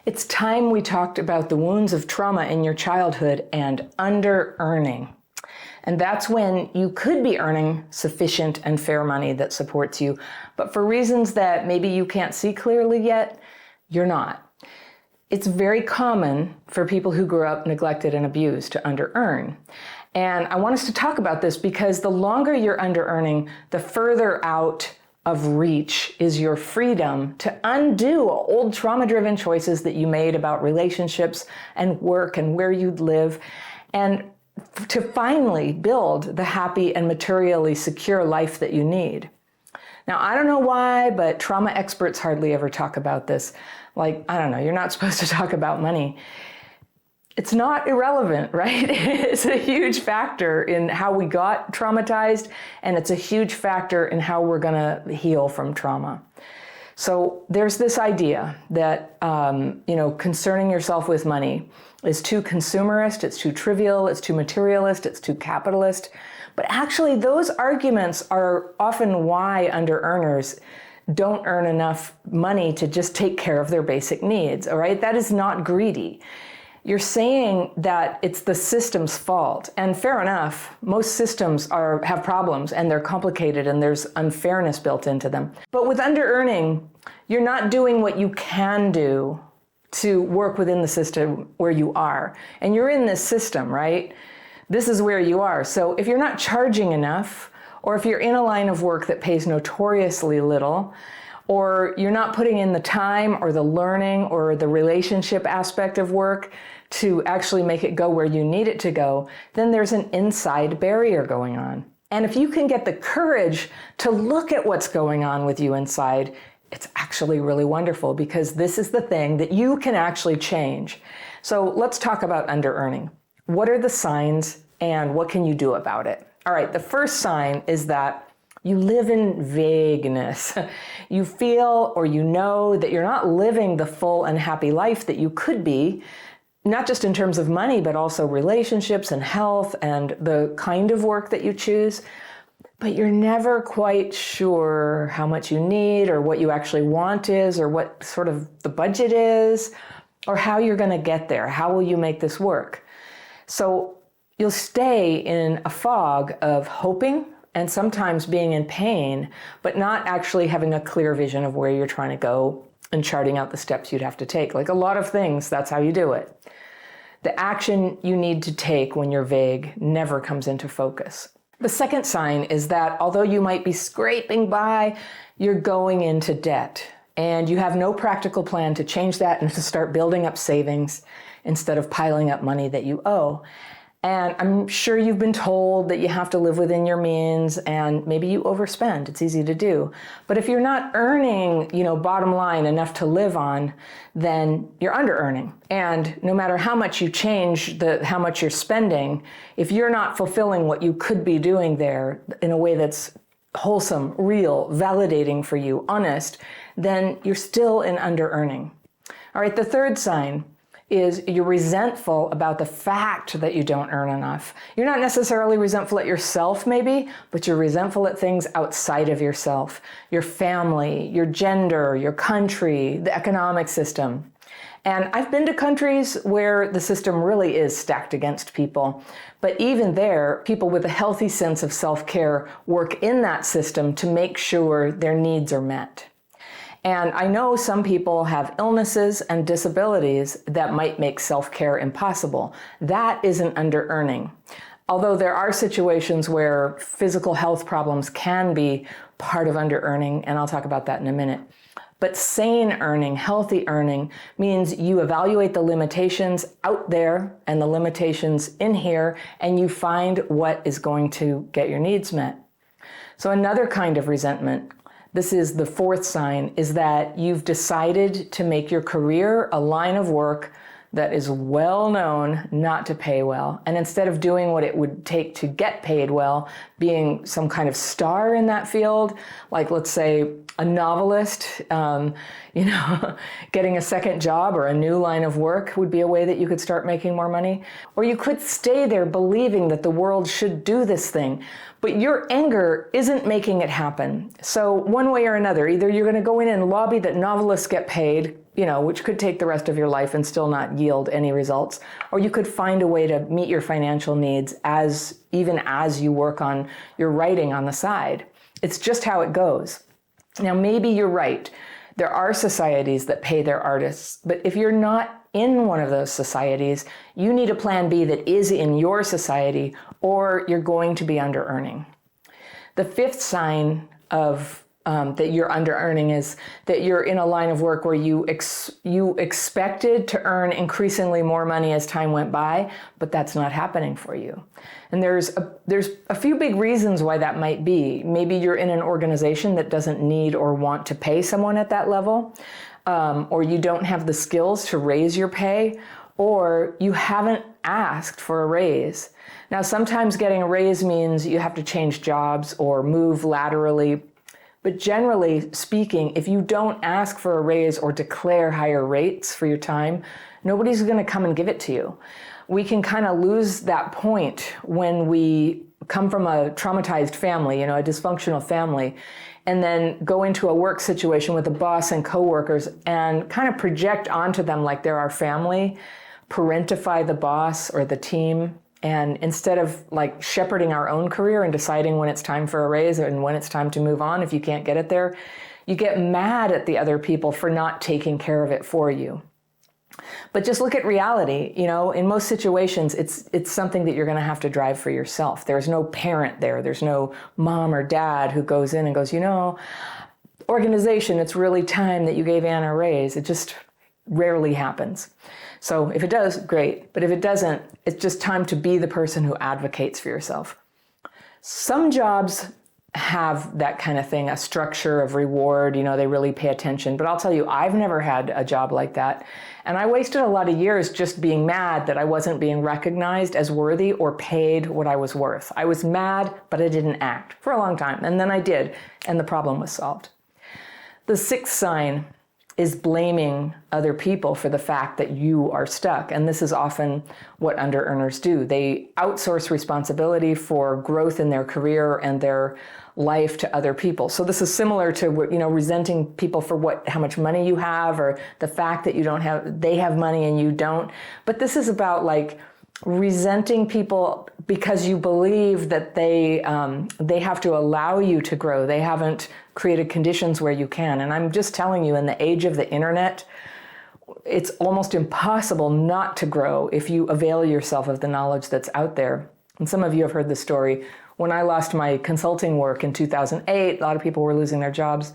It's time we talked about the wounds of trauma in your childhood and under-earning. And that's when you could be earning sufficient and fair money that supports you, but for reasons that maybe you can't see clearly yet, you're not. It's very common for people who grew up neglected and abused to under-earn. And I want us to talk about this because the longer you're under-earning, the further out of reach is your freedom to undo old trauma-driven choices that you made about relationships and work and where you'd live, and to finally build the happy and materially secure life that you need. Now, I don't know why, but trauma experts hardly ever talk about this. Like, I don't know, you're not supposed to talk about money. It's not irrelevant, right? It's a huge factor in how we got traumatized, and it's a huge factor in how we're gonna heal from trauma. So there's this idea that, concerning yourself with money is too consumerist, it's too trivial, it's too materialist, it's too capitalist. But actually, those arguments are often why under-earners don't earn enough money to just take care of their basic needs, all right? That is not greedy. You're saying that it's the system's fault, and fair enough, most systems have problems and they're complicated and there's unfairness built into them. But with under-earning, you're not doing what you can do to work within the system where you are. And you're in this system, right? This is where you are. So if you're not charging enough, or if you're in a line of work that pays notoriously little, or you're not putting in the time or the learning or the relationship aspect of work to actually make it go where you need it to go, then there's an inside barrier going on. And if you can get the courage to look at what's going on with you inside, it's actually really wonderful because this is the thing that you can actually change. So let's talk about under-earning. What are the signs and what can you do about it? All right, the first sign is that you live in vagueness. You feel or you know that you're not living the full and happy life that you could be, not just in terms of money, but also relationships and health and the kind of work that you choose. But you're never quite sure how much you need or what you actually want is or what sort of the budget is or how you're going to get there. How will you make this work? So you'll stay in a fog of hoping and sometimes being in pain, but not actually having a clear vision of where you're trying to go and charting out the steps you'd have to take. Like a lot of things, that's how you do it. The action you need to take when you're vague never comes into focus. The second sign is that although you might be scraping by, you're going into debt and you have no practical plan to change that and to start building up savings instead of piling up money that you owe. And I'm sure you've been told that you have to live within your means and maybe you overspend. It's easy to do. But if you're not earning, bottom line enough to live on, then you're under earning. And no matter how much you change how much you're spending, if you're not fulfilling what you could be doing there in a way that's wholesome, real, validating for you, honest, then you're still in under earning. All right, the third sign is you're resentful about the fact that you don't earn enough. You're not necessarily resentful at yourself maybe, but you're resentful at things outside of yourself, your family, your gender, your country, the economic system. And I've been to countries where the system really is stacked against people. But even there, people with a healthy sense of self-care work in that system to make sure their needs are met. And I know some people have illnesses and disabilities that might make self-care impossible. That isn't under-earning. Although there are situations where physical health problems can be part of under-earning, and I'll talk about that in a minute. But sane earning, healthy earning, means you evaluate the limitations out there and the limitations in here, and you find what is going to get your needs met. So another kind of resentment, this is the fourth sign, is that you've decided to make your career a line of work that is well known not to pay well. And instead of doing what it would take to get paid well, being some kind of star in that field, like let's say a novelist, getting a second job or a new line of work would be a way that you could start making more money. Or you could stay there believing that the world should do this thing, But your anger isn't making it happen. So one way or another, either you're going to go in and lobby that novelists get paid, which could take the rest of your life and still not yield any results, or you could find a way to meet your financial needs even as you work on your writing on the side. It's just how it goes. Now, maybe you're right. There are societies that pay their artists, but if you're not in one of those societies, you need a plan B that is in your society, or you're going to be under earning. The fifth sign of that you're under earning is that you're in a line of work where you expected to earn increasingly more money as time went by, but that's not happening for you. And there's a few big reasons why that might be. Maybe you're in an organization that doesn't need or want to pay someone at that level, or you don't have the skills to raise your pay, or you haven't asked for a raise. Now, sometimes getting a raise means you have to change jobs or move laterally. But generally speaking, if you don't ask for a raise or declare higher rates for your time, nobody's going to come and give it to you. We can kind of lose that point when we come from a traumatized family, a dysfunctional family, and then go into a work situation with a boss and coworkers and kind of project onto them like they're our family, parentify the boss or the team. And instead of like shepherding our own career and deciding when it's time for a raise and when it's time to move on, if you can't get it there, you get mad at the other people for not taking care of it for you. But just look at reality. In most situations, it's something that you're going to have to drive for yourself. There's no parent there. There's no mom or dad who goes in and goes, organization, it's really time that you gave Anna a raise. It just rarely happens. So if it does, great. But if it doesn't, it's just time to be the person who advocates for yourself. Some jobs have that kind of thing, a structure of reward, they really pay attention. But I'll tell you, I've never had a job like that. And I wasted a lot of years just being mad that I wasn't being recognized as worthy or paid what I was worth. I was mad, but I didn't act for a long time. And then I did, and the problem was solved. The sixth sign is blaming other people for the fact that you are stuck. And this is often what under-earners do. They outsource responsibility for growth in their career and their life to other people. So this is similar to, resenting people for how much money you have, or the fact that they have money and you don't. But this is about like resenting people because you believe that they have to allow you to grow. They haven't created conditions where you can. And I'm just telling you, in the age of the internet, it's almost impossible not to grow if you avail yourself of the knowledge that's out there. And some of you have heard the story. When I lost my consulting work in 2008, a lot of people were losing their jobs.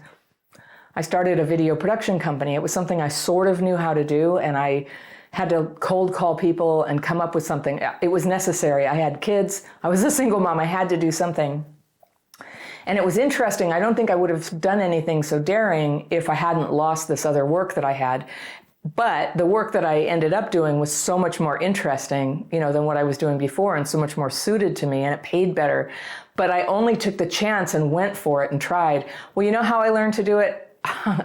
I started a video production company. It was something I sort of knew how to do, and I had to cold call people and come up with something. It was necessary. I had kids. I was a single mom. I had to do something. And it was interesting. I don't think I would have done anything so daring if I hadn't lost this other work that I had. But the work that I ended up doing was so much more interesting, than what I was doing before, and so much more suited to me, and it paid better. But I only took the chance and went for it and tried. Well, you know how I learned to do it?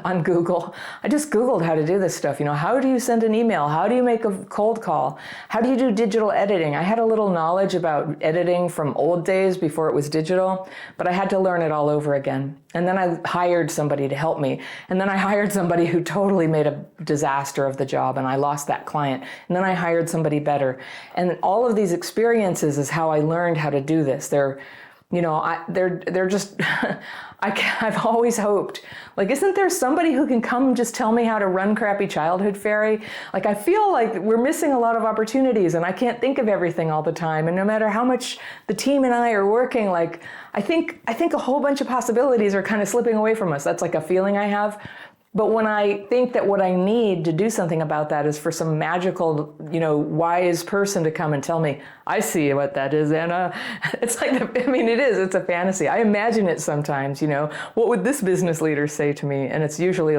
On Google. I just Googled how to do this stuff. How do you send an email? How do you make a cold call? How do you do digital editing? I had a little knowledge about editing from old days before it was digital, but I had to learn it all over again. And then I hired somebody to help me. And then I hired somebody who totally made a disaster of the job, and I lost that client. And then I hired somebody better. And all of these experiences is how I learned how to do this. They're just, I've always hoped, isn't there somebody who can come just tell me how to run Crappy Childhood Fairy? I feel like we're missing a lot of opportunities, and I can't think of everything all the time. And no matter how much the team and I are working, I think a whole bunch of possibilities are kind of slipping away from us. That's a feeling I have. But when I think that what I need to do something about that is for some magical, wise person to come and tell me, I see what that is, Anna. It's it's a fantasy. I imagine it sometimes, what would this business leader say to me? And it's usually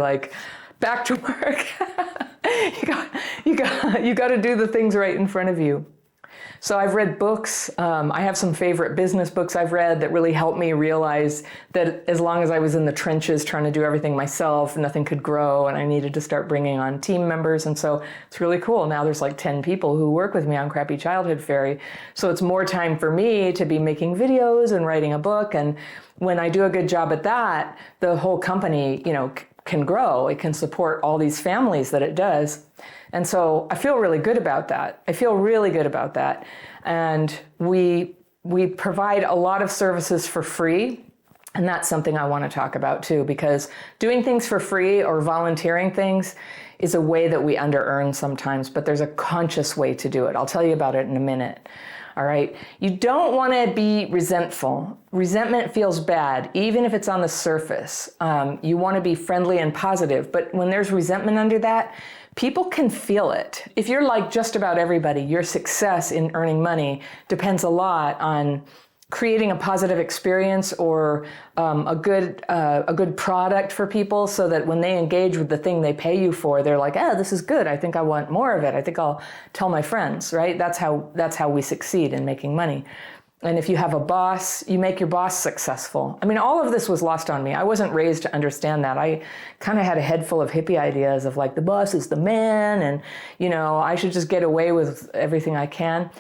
back to work. you got to do the things right in front of you. So I've read books. I have some favorite business books I've read that really helped me realize that as long as I was in the trenches trying to do everything myself, nothing could grow, and I needed to start bringing on team members. And so it's really cool. Now there's like 10 people who work with me on Crappy Childhood Fairy. So it's more time for me to be making videos and writing a book. And when I do a good job at that, the whole company, can grow. It can support all these families that it does. And so I feel really good about that. And we provide a lot of services for free. And that's something I want to talk about too, because doing things for free or volunteering things is a way that we under-earn sometimes, but there's a conscious way to do it. I'll tell you about it in a minute. All right. You don't want to be resentful. Resentment feels bad, even if it's on the surface. You want to be friendly and positive, but when there's resentment under that, people can feel it. If you're like just about everybody, your success in earning money depends a lot on creating a positive experience or a good product for people, so that when they engage with the thing they pay you for, they're like, oh, this is good. I think I want more of it. I think I'll tell my friends, right? That's how we succeed in making money. And if you have a boss, you make your boss successful. I mean, all of this was lost on me. I wasn't raised to understand that. I kind of had a head full of hippie ideas of like, the boss is the man, and, I should just get away with everything I can.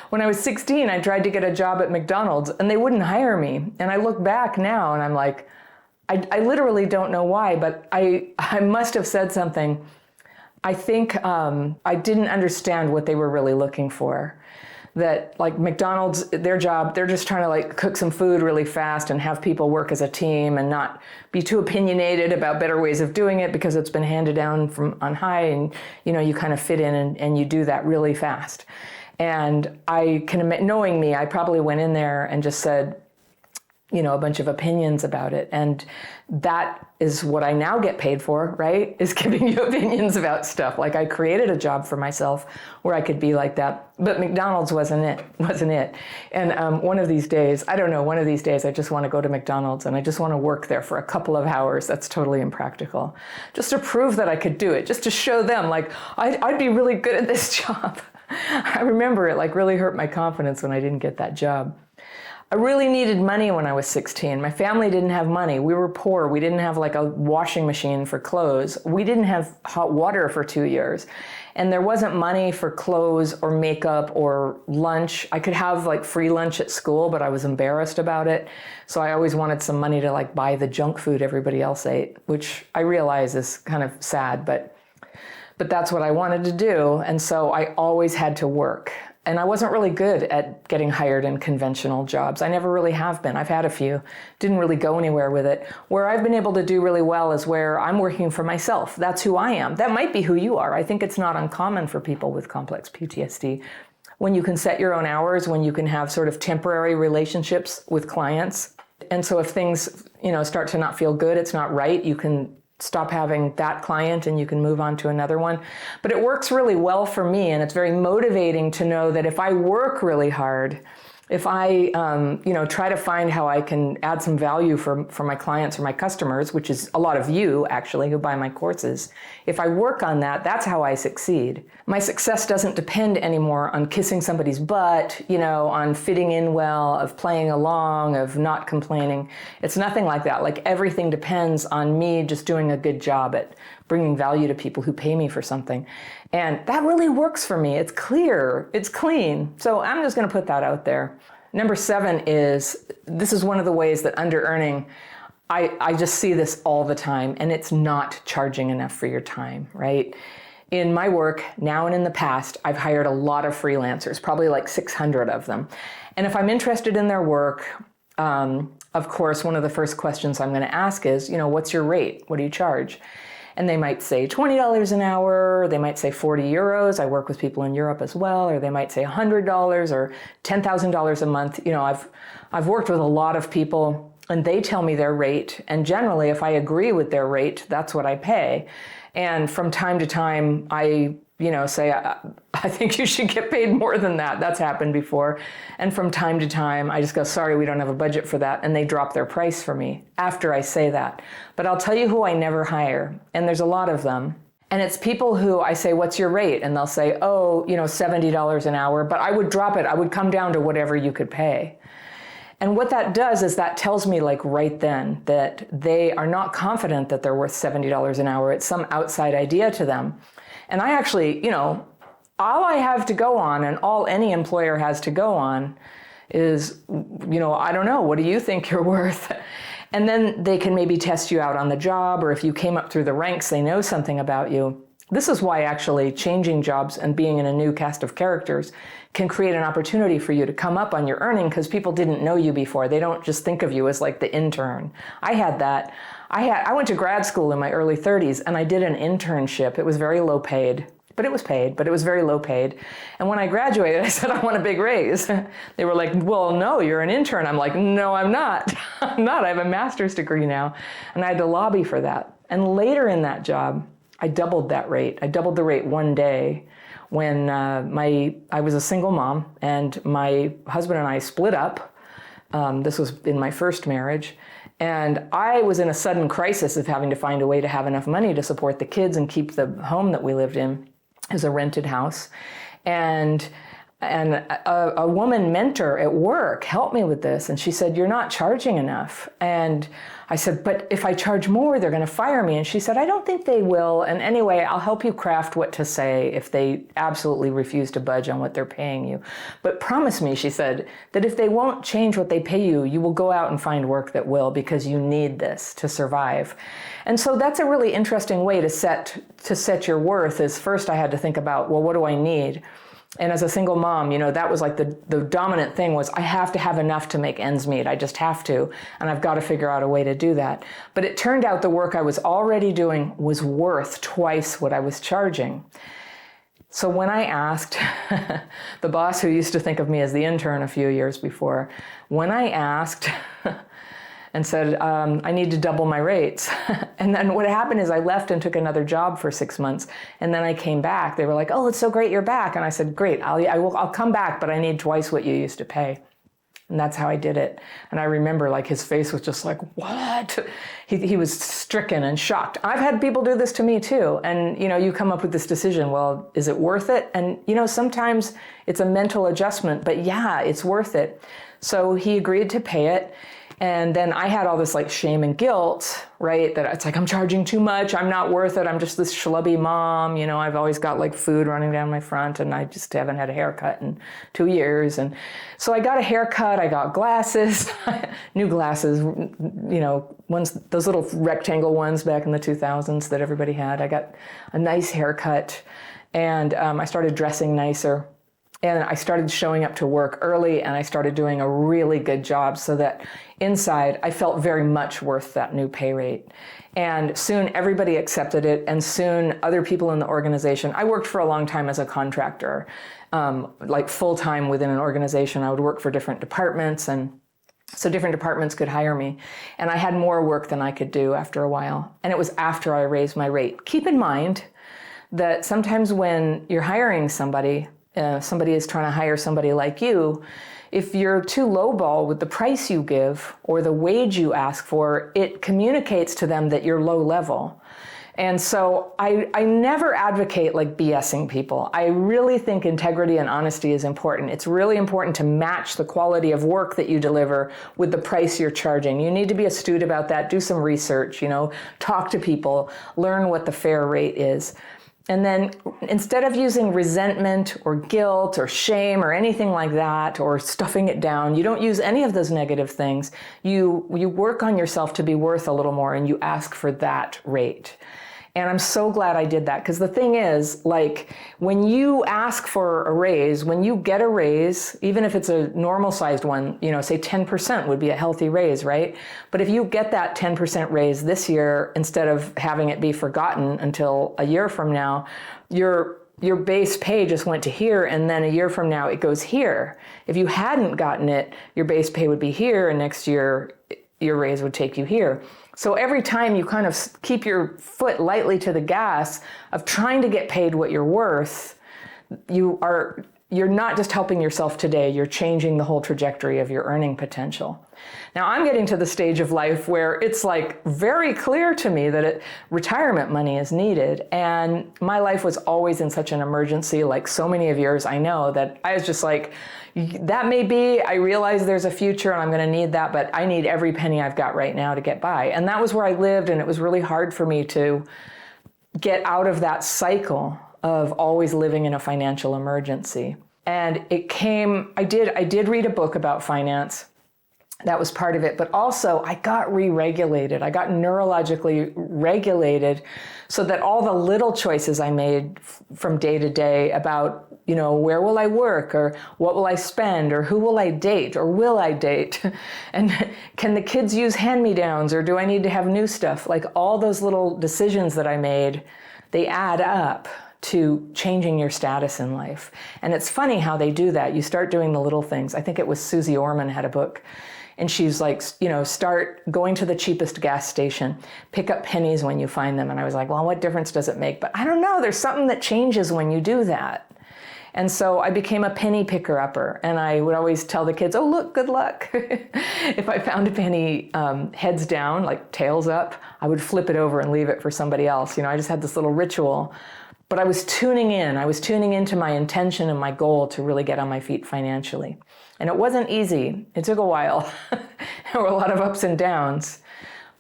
When I was 16, I tried to get a job at McDonald's and they wouldn't hire me. And I look back now and I'm like, I literally don't know why, but I must have said something. I think I didn't understand what they were really looking for. That like McDonald's, their job, they're just trying to like cook some food really fast and have people work as a team and not be too opinionated about better ways of doing it because it's been handed down from on high, and you kind of fit in and you do that really fast. And I can admit, knowing me, I probably went in there and just said, a bunch of opinions about it. And that is what I now get paid for, right? Is giving you opinions about stuff. Like I created a job for myself where I could be like that, but McDonald's wasn't it. And one of these days, I just want to go to McDonald's and I just want to work there for a couple of hours. That's totally impractical. Just to prove that I could do it, just to show them like, I'd be really good at this job. I remember it like really hurt my confidence when I didn't get that job. I really needed money when I was 16. My family didn't have money. We were poor. We didn't have like a washing machine for clothes. We didn't have hot water for 2 years. And there wasn't money for clothes or makeup or lunch. I could have like free lunch at school, but I was embarrassed about it. So I always wanted some money to like buy the junk food everybody else ate, which I realize is kind of sad, but that's what I wanted to do. And so I always had to work. And I wasn't really good at getting hired in conventional jobs. I never really have been. I've had a few, didn't really go anywhere with it. Where I've been able to do really well is where I'm working for myself. That's who I am. That might be who you are. I think it's not uncommon for people with complex PTSD. When you can set your own hours, when you can have sort of temporary relationships with clients. And so if things, start to not feel good, it's not right, you can stop having that client and you can move on to another one. But it works really well for me, and it's very motivating to know that if I work really hard, if I try to find how I can add some value for my clients or my customers, which is a lot of you actually who buy my courses, if I work on that, that's how I succeed. My success doesn't depend anymore on kissing somebody's butt, on fitting in well, of playing along, of not complaining. It's nothing like that. Like everything depends on me just doing a good job at bringing value to people who pay me for something. And that really works for me. It's clear, it's clean. So I'm just going to put that out there. Number 7 is, this is one of the ways that under-earning, I just see this all the time, and it's not charging enough for your time, right? In my work, now and in the past, I've hired a lot of freelancers, probably like 600 of them. And if I'm interested in their work, of course, one of the first questions I'm going to ask is, what's your rate? What do you charge? And they might say $20 an hour, they might say 40 euros. I work with people in Europe as well, or they might say $100 or $10,000 a month. I've worked with a lot of people and they tell me their rate. And generally, if I agree with their rate, that's what I pay. And from time to time, I say, I think you should get paid more than that. That's happened before. And from time to time, I just go, sorry, we don't have a budget for that. And they drop their price for me after I say that. But I'll tell you who I never hire. And there's a lot of them. And it's people who I say, what's your rate? And they'll say, oh, $70 an hour, but I would drop it. I would come down to whatever you could pay. And what that does is that tells me like right then that they are not confident that they're worth $70 an hour. It's some outside idea to them. And I actually, all I have to go on and all any employer has to go on is, I don't know, what do you think you're worth? And then they can maybe test you out on the job, or if you came up through the ranks, they know something about you. This is why actually changing jobs and being in a new cast of characters can create an opportunity for you to come up on your earning, because people didn't know you before. They don't just think of you as like the intern. I had that. I went to grad school in my early 30s and I did an internship. It was very low paid. But it was paid, but it was very low paid. And when I graduated, I said, I want a big raise. They were like, well, no, you're an intern. I'm like, no, I'm not. I'm not. I have a master's degree now. And I had to lobby for that. And later in that job, I doubled that rate. I doubled the rate one day when I was a single mom and my husband and I split up. This was in my first marriage. And I was in a sudden crisis of having to find a way to have enough money to support the kids and keep the home that we lived in as a rented house. And a woman mentor at work helped me with this. And she said, you're not charging enough. And I said, but if I charge more, they're going to fire me. And she said, I don't think they will. And anyway, I'll help you craft what to say if they absolutely refuse to budge on what they're paying you. But promise me, she said, that if they won't change what they pay you, you will go out and find work that will, because you need this to survive. And so that's a really interesting way to set your worth. Is first I had to think about, well, what do I need? And as a single mom, that was like the dominant thing was I have to have enough to make ends meet. I just have to. And I've got to figure out a way to do that. But it turned out the work I was already doing was worth twice what I was charging. So when I asked the boss who used to think of me as the intern a few years before, when I asked and said, I need to double my rates. And then what happened is I left and took another job for 6 months. And then I came back. They were like, oh, it's so great you're back. And I said, great, I'll come back, but I need twice what you used to pay. And that's how I did it. And I remember like his face was just like, what? He was stricken and shocked. I've had people do this to me too. And you come up with this decision, well, is it worth it? And sometimes it's a mental adjustment, but yeah, it's worth it. So he agreed to pay it. And then I had all this like shame and guilt, right? That it's like, I'm charging too much. I'm not worth it. I'm just this schlubby mom. I've always got like food running down my front and I just haven't had a haircut in 2 years. And so I got a haircut. I got glasses, new glasses, ones, those little rectangle ones back in the 2000s that everybody had. I got a nice haircut and I started dressing nicer. And I started showing up to work early and I started doing a really good job so that inside I felt very much worth that new pay rate. And soon everybody accepted it, and soon other people in the organization. I worked for a long time as a contractor, like full-time within an organization. I would work for different departments, and so different departments could hire me. And I had more work than I could do after a while. And it was after I raised my rate. Keep in mind that sometimes when you're hiring somebody is trying to hire somebody like you, if you're too lowball with the price you give or the wage you ask for, it communicates to them that you're low level. And so I never advocate like BSing people. I really think integrity and honesty is important. It's really important to match the quality of work that you deliver with the price you're charging. You need to be astute about that, do some research, talk to people, learn what the fair rate is. And then instead of using resentment or guilt or shame or anything like that, or stuffing it down, you don't use any of those negative things. You work on yourself to be worth a little more and you ask for that rate. And I'm so glad I did that, because the thing is, like, when you ask for a raise, when you get a raise, even if it's a normal sized one, say 10% would be a healthy raise, right? But if you get that 10% raise this year, instead of having it be forgotten until a year from now, your base pay just went to here, and then a year from now it goes here. If you hadn't gotten it, your base pay would be here, and next year your raise would take you here. So every time you kind of keep your foot lightly to the gas of trying to get paid what you're worth, you you're not just helping yourself today, you're changing the whole trajectory of your earning potential. Now I'm getting to the stage of life where it's like very clear to me that retirement money is needed. And my life was always in such an emergency, like so many of yours I know, that I was just like, that may be, I realize there's a future and I'm going to need that, but I need every penny I've got right now to get by. And that was where I lived, and it was really hard for me to get out of that cycle of always living in a financial emergency. And it came, I did read a book about finance. That was part of it. But also I got re-regulated. I got neurologically regulated so that all the little choices I made from day to day about, where will I work, or what will I spend, or who will I date, or will I date? And can the kids use hand-me-downs, or do I need to have new stuff? Like all those little decisions that I made, they add up to changing your status in life. And it's funny how they do that. You start doing the little things. I think it was Susie Orman had a book. And she's like, start going to the cheapest gas station, pick up pennies when you find them. And I was like, well, what difference does it make? But I don't know, there's something that changes when you do that. And so I became a penny picker-upper. And I would always tell the kids, oh, look, good luck. If I found a penny heads down, like tails up, I would flip it over and leave it for somebody else. I just had this little ritual. But I was tuning in. I was tuning into my intention and my goal to really get on my feet financially. And it wasn't easy. It took a while. There were a lot of ups and downs,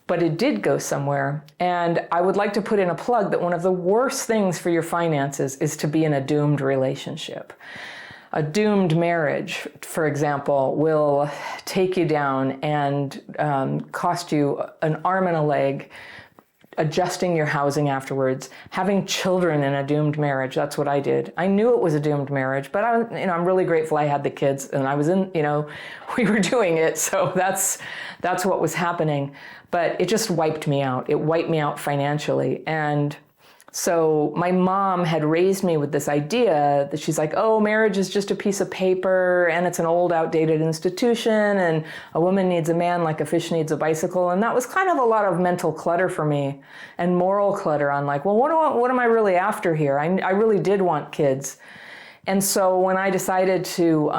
but it did go somewhere. And I would like to put in a plug that one of the worst things for your finances is to be in a doomed relationship. A doomed marriage, for example, will take you down and cost you an arm and a leg, adjusting your housing afterwards, having children in a doomed marriage. That's what I did. I knew it was a doomed marriage, but I'm really grateful I had the kids and I was we were doing it. So that's what was happening. But it just wiped me out. It wiped me out financially. And so my mom had raised me with this idea that she's like, oh, marriage is just a piece of paper and it's an old, outdated institution, and a woman needs a man like a fish needs a bicycle. And that was kind of a lot of mental clutter for me, and moral clutter on like, well, what am I really after here? I really did want kids. And so when I decided to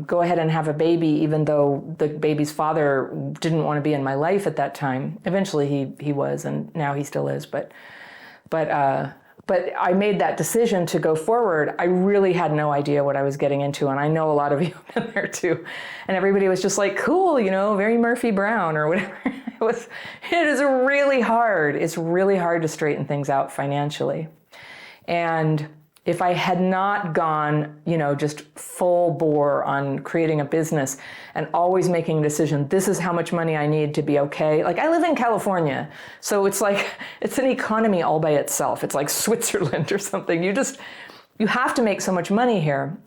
go ahead and have a baby, even though the baby's father didn't want to be in my life at that time, eventually he was, and now he still is, But I made that decision to go forward. I really had no idea what I was getting into. And I know a lot of you have been there too. And everybody was just like, cool, very Murphy Brown or whatever. It is really hard. It's really hard to straighten things out financially. And if I had not gone, just full bore on creating a business and always making a decision, this is how much money I need to be okay. Like I live in California, so it's like, it's an economy all by itself. It's like Switzerland or something. You have to make so much money here.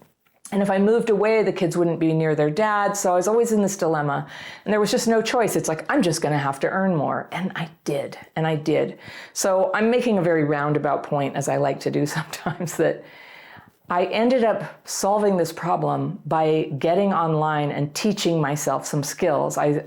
And if I moved away, the kids wouldn't be near their dad. So I was always in this dilemma. And there was just no choice. It's like, I'm just going to have to earn more. And I did. So I'm making a very roundabout point, as I like to do sometimes, that I ended up solving this problem by getting online and teaching myself some skills. I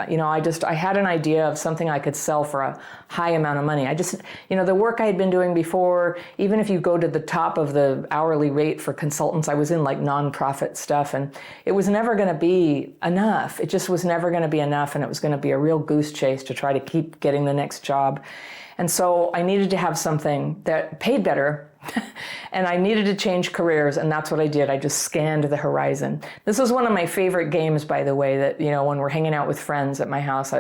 had an idea of something I could sell for a high amount of money. The work I had been doing before, even if you go to the top of the hourly rate for consultants, I was in like nonprofit stuff, and it was never going to be enough. It just was never going to be enough, and it was going to be a real goose chase to try to keep getting the next job. And so I needed to have something that paid better, and I needed to change careers, and that's what I did. I just scanned the horizon. This was one of my favorite games, by the way, that, when we're hanging out with friends at my house,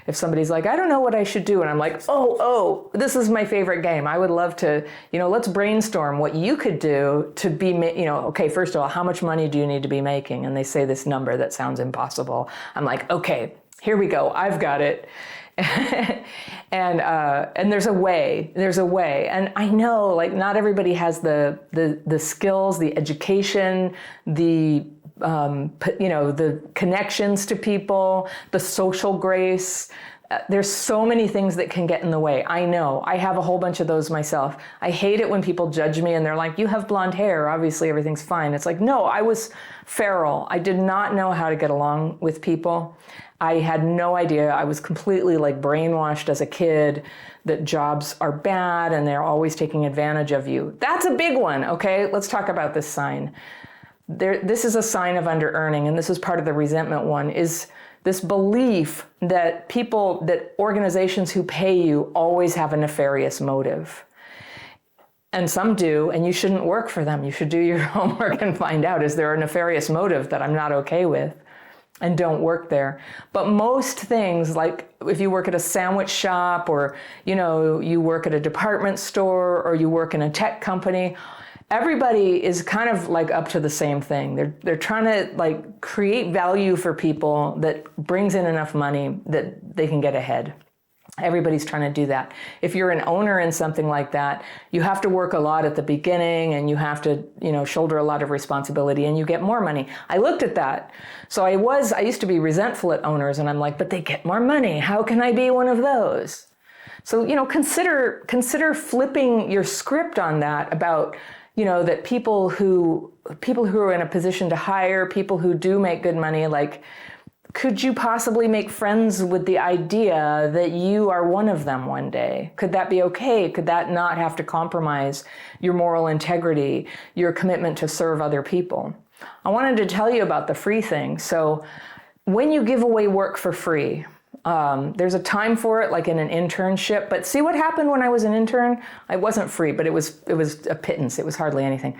if somebody's like, I don't know what I should do, and I'm like, oh, this is my favorite game. I would love to, let's brainstorm what you could do to be, okay, first of all, how much money do you need to be making? And they say this number that sounds impossible. I'm like, okay, here we go. I've got it. And there's a way, and I know like not everybody has the skills, the education, the connections to people, the social grace. There's so many things that can get in the way. I know. I have a whole bunch of those myself. I hate it when people judge me and they're like, you have blonde hair, obviously everything's fine. It's like, no, I was feral. I did not know how to get along with people. I had no idea. I was completely like brainwashed as a kid that jobs are bad and they're always taking advantage of you. That's a big one, okay? Let's talk about this sign. this is a sign of under-earning, and this is part of the resentment one, is this belief that organizations who pay you always have a nefarious motive. And some do, and you shouldn't work for them. You should do your homework and find out, is there a nefarious motive that I'm not okay with? And don't work there. But most things, like if you work at a sandwich shop, or you work at a department store, or you work in a tech company, everybody is kind of like up to the same thing. They're trying to like create value for people that brings in enough money that they can get ahead. Everybody's trying to do that. If you're an owner in something like that, you have to work a lot at the beginning, and you have to, shoulder a lot of responsibility, and you get more money. I looked at that. So I used to be resentful at owners, and I'm like, but they get more money. How can I be one of those? So, consider flipping your script on that about, that people who are in a position to hire, people who do make good money, like, could you possibly make friends with the idea that you are one of them one day? Could that be okay? Could that not have to compromise your moral integrity, your commitment to serve other people? I wanted to tell you about the free thing. So when you give away work for free, there's a time for it, like in an internship. But see what happened when I was an intern? I wasn't free, but it was a pittance. It was hardly anything.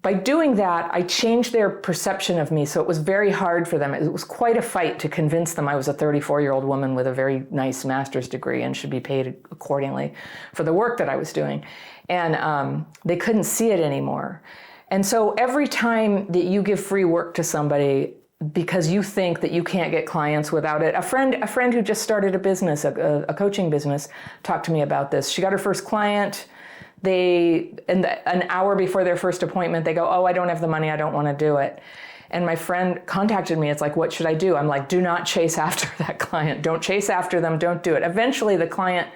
By doing that, I changed their perception of me, so it was very hard for them. It was quite a fight to convince them I was a 34-year-old woman with a very nice master's degree and should be paid accordingly for the work that I was doing. And they couldn't see it anymore. And so every time that you give free work to somebody because you think that you can't get clients without it, a friend who just started a business, a coaching business, talked to me about this. She got her first client. An hour before their first appointment, they go, oh, I don't have the money, I don't want to do it. And my friend contacted me. It's like, what should I do? I'm like, do not chase after that client. Don't chase after them. Don't do it. Eventually, the client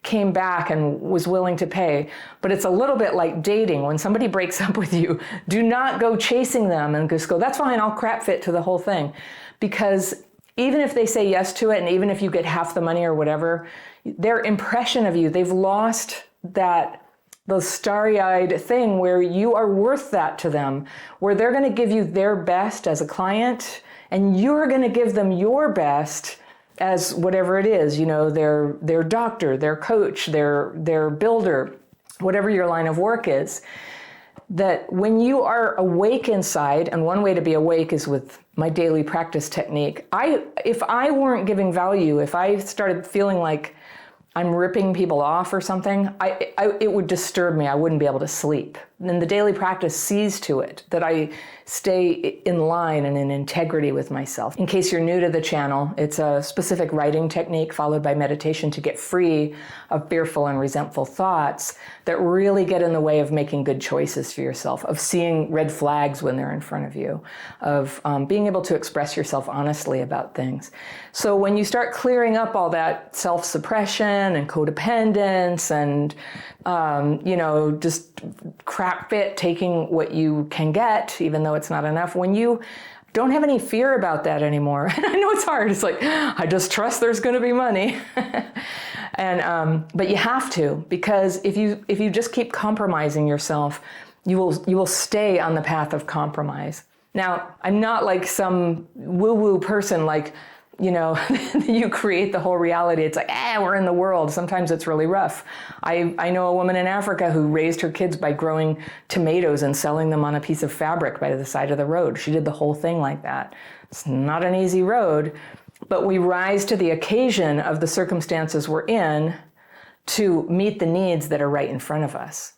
came back and was willing to pay. But it's a little bit like dating. When somebody breaks up with you, do not go chasing them and just go, that's fine, I'll crap fit to the whole thing. Because even if they say yes to it, and even if you get half the money or whatever, their impression of you, they've lost the starry-eyed thing where you are worth that to them, where they're going to give you their best as a client, and you're going to give them your best as whatever it is, their doctor, their coach, their builder, whatever your line of work is. That when you are awake inside, and one way to be awake is with my daily practice technique, if I weren't giving value, if I started feeling like I'm ripping people off or something, it would disturb me. I wouldn't be able to sleep. And the daily practice sees to it that I stay in line and in integrity with myself. In case you're new to the channel, it's a specific writing technique followed by meditation to get free of fearful and resentful thoughts that really get in the way of making good choices for yourself, of seeing red flags when they're in front of you, of being able to express yourself honestly about things. So when you start clearing up all that self-suppression and codependence and just crap fit, taking what you can get, even though it's not enough, when you don't have any fear about that anymore. And I know it's hard. It's like, I just trust there's going to be money. But you have to, because if you just keep compromising yourself, you will stay on the path of compromise. Now, I'm not like some woo-woo person, like, you create the whole reality. It's like, we're in the world. Sometimes it's really rough. I know a woman in Africa who raised her kids by growing tomatoes and selling them on a piece of fabric by the side of the road. She did the whole thing like that. It's not an easy road, but we rise to the occasion of the circumstances we're in to meet the needs that are right in front of us.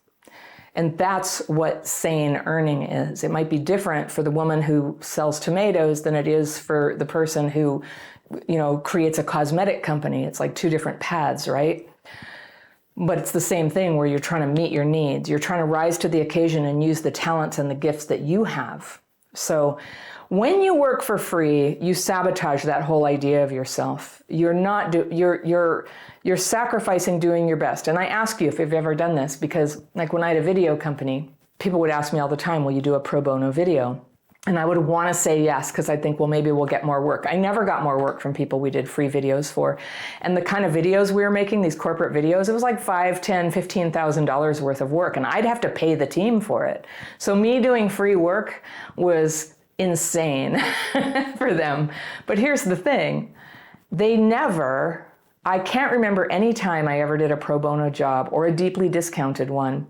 And that's what sane earning is. It might be different for the woman who sells tomatoes than it is for the person who, creates a cosmetic company. It's like two different paths, right? But it's the same thing where you're trying to meet your needs. You're trying to rise to the occasion and use the talents and the gifts that you have. So when you work for free, you sabotage that whole idea of yourself. You're sacrificing doing your best. And I ask you if you've ever done this, because like when I had a video company, people would ask me all the time, will you do a pro bono video? And I would want to say yes, because I think, well, maybe we'll get more work. I never got more work from people we did free videos for. And the kind of videos we were making, these corporate videos, it was like $5,000, $10,000, $15,000 worth of work. And I'd have to pay the team for it. So me doing free work was insane for them. But here's the thing. I can't remember any time I ever did a pro bono job or a deeply discounted one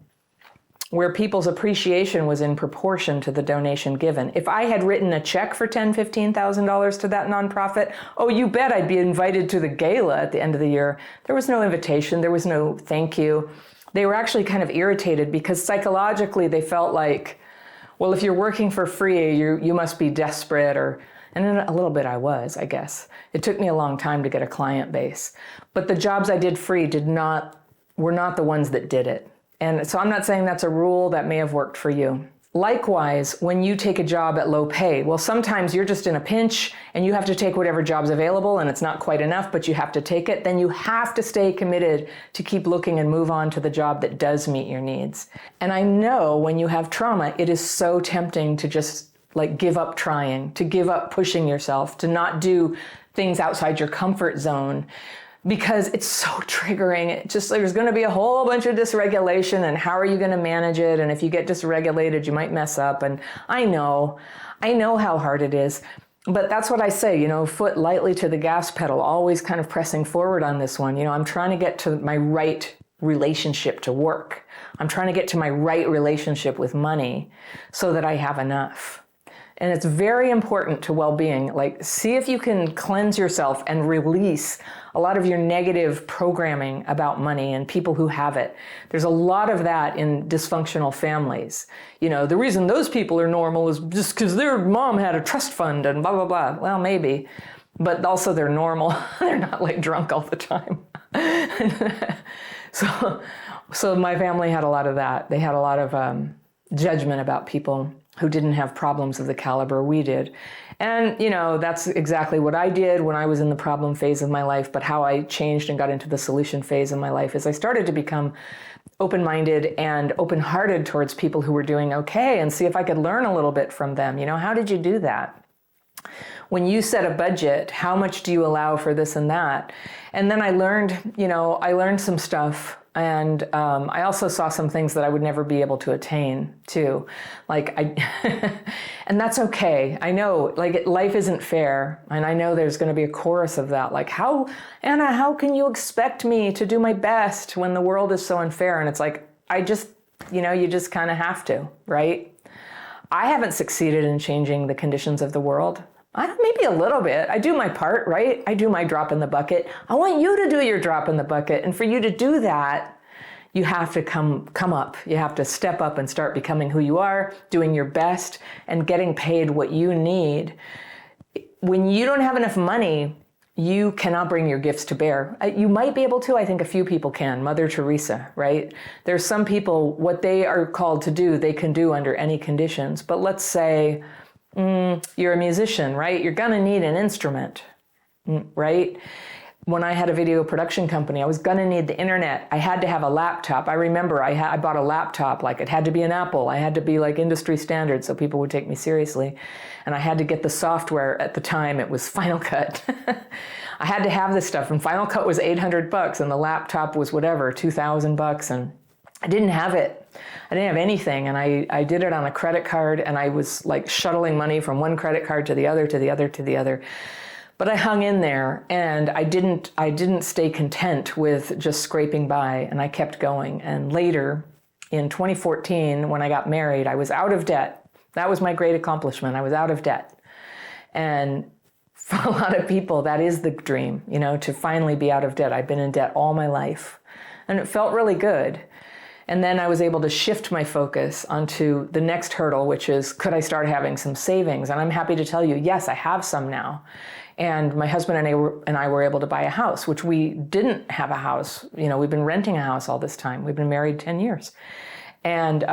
where people's appreciation was in proportion to the donation given. If I had written a check for $10,000, $15,000 to that nonprofit, oh, you bet I'd be invited to the gala at the end of the year. There was no invitation. There was no thank you. They were actually kind of irritated because psychologically they felt like, well, if you're working for free, you must be desperate, and in a little bit I was, I guess. It took me a long time to get a client base. But the jobs I did free were not the ones that did it. And so I'm not saying that's a rule that may have worked for you. Likewise, when you take a job at low pay, well, sometimes you're just in a pinch and you have to take whatever job's available and it's not quite enough, but you have to take it. Then you have to stay committed to keep looking and move on to the job that does meet your needs. And I know when you have trauma, it is so tempting to just like give up trying, to give up pushing yourself, to not do things outside your comfort zone, because it's so triggering. It just, there's going to be a whole bunch of dysregulation, and how are you going to manage it? And if you get dysregulated, you might mess up. And I know how hard it is, but that's what I say, foot lightly to the gas pedal, always kind of pressing forward on this one. I'm trying to get to my right relationship to work. I'm trying to get to my right relationship with money so that I have enough. And it's very important to well-being. Like, see if you can cleanse yourself and release a lot of your negative programming about money and people who have it. There's a lot of that in dysfunctional families. The reason those people are normal is just because their mom had a trust fund and blah, blah, blah. Well, maybe. But also they're normal. They're not like drunk all the time. So my family had a lot of that. They had a lot of judgment about people who didn't have problems of the caliber we did. And, that's exactly what I did when I was in the problem phase of my life. But how I changed and got into the solution phase of my life is I started to become open-minded and open-hearted towards people who were doing okay and see if I could learn a little bit from them. How did you do that? When you set a budget, how much do you allow for this and that? And then I learned some stuff. And I also saw some things that I would never be able to attain too. And that's okay. I know, life isn't fair. And I know there's going to be a chorus of that. Like, Anna, how can you expect me to do my best when the world is so unfair? And it's like, you just kind of have to, right? I haven't succeeded in changing the conditions of the world. Maybe a little bit. I do my part, right? I do my drop in the bucket. I want you to do your drop in the bucket. And for you to do that, you have to come up. You have to step up and start becoming who you are, doing your best, and getting paid what you need. When you don't have enough money, you cannot bring your gifts to bear. You might be able to. I think a few people can. Mother Teresa, right? There's some people, what they are called to do, they can do under any conditions. But let's say you're a musician, right? You're going to need an instrument, right? When I had a video production company, I was going to need the internet. I had to have a laptop. I remember I bought a laptop, it had to be an Apple. I had to be industry standard so people would take me seriously. And I had to get the software. At the time, it was Final Cut. I had to have this stuff, and Final Cut was $800 and the laptop was whatever, $2,000, and I didn't have it. I didn't have anything, and I did it on a credit card, and I was shuttling money from one credit card to the other, to the other, to the other. But I hung in there, and I didn't stay content with just scraping by, and I kept going. And later, in 2014, when I got married, I was out of debt. That was my great accomplishment. I was out of debt. And for a lot of people, that is the dream, to finally be out of debt. I've been in debt all my life, and it felt really good. And then I was able to shift my focus onto the next hurdle, which is, could I start having some savings? And I'm happy to tell you, yes, I have some now. And my husband and I were able to buy a house, which we didn't have a house. We've been renting a house all this time. We've been married 10 years. And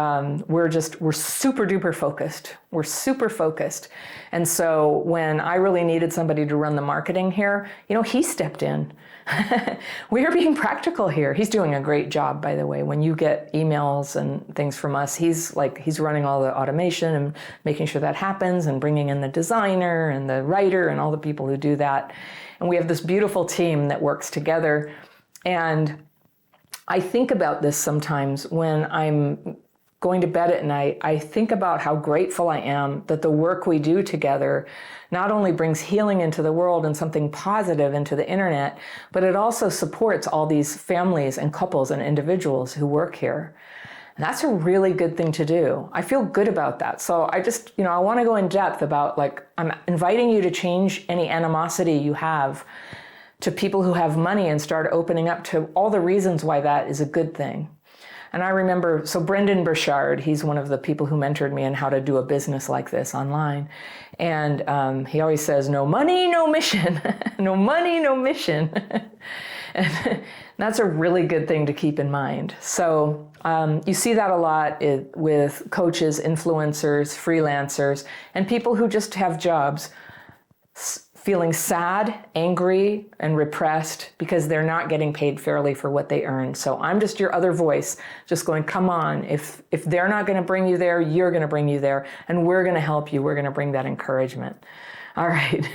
we're super duper focused. We're super focused. And so when I really needed somebody to run the marketing here, he stepped in. We are being practical here. He's doing a great job, by the way. When you get emails and things from us, he's running all the automation and making sure that happens and bringing in the designer and the writer and all the people who do that. And we have this beautiful team that works together. And I think about this sometimes when I'm going to bed at night. I think about how grateful I am that the work we do together not only brings healing into the world and something positive into the internet, but it also supports all these families and couples and individuals who work here. And that's a really good thing to do. I feel good about that. So I want to go in depth about, I'm inviting you to change any animosity you have to people who have money and start opening up to all the reasons why that is a good thing. And I remember, Brendan Burchard, he's one of the people who mentored me in how to do a business like this online. And he always says, no money, no mission. No money, no mission. And that's a really good thing to keep in mind. So you see that a lot with coaches, influencers, freelancers, and people who just have jobs feeling sad, angry, and repressed because they're not getting paid fairly for what they earn. So I'm just your other voice, just going, come on, if they're not going to bring you there, you're going to bring you there, and we're going to help you. We're going to bring that encouragement. All right.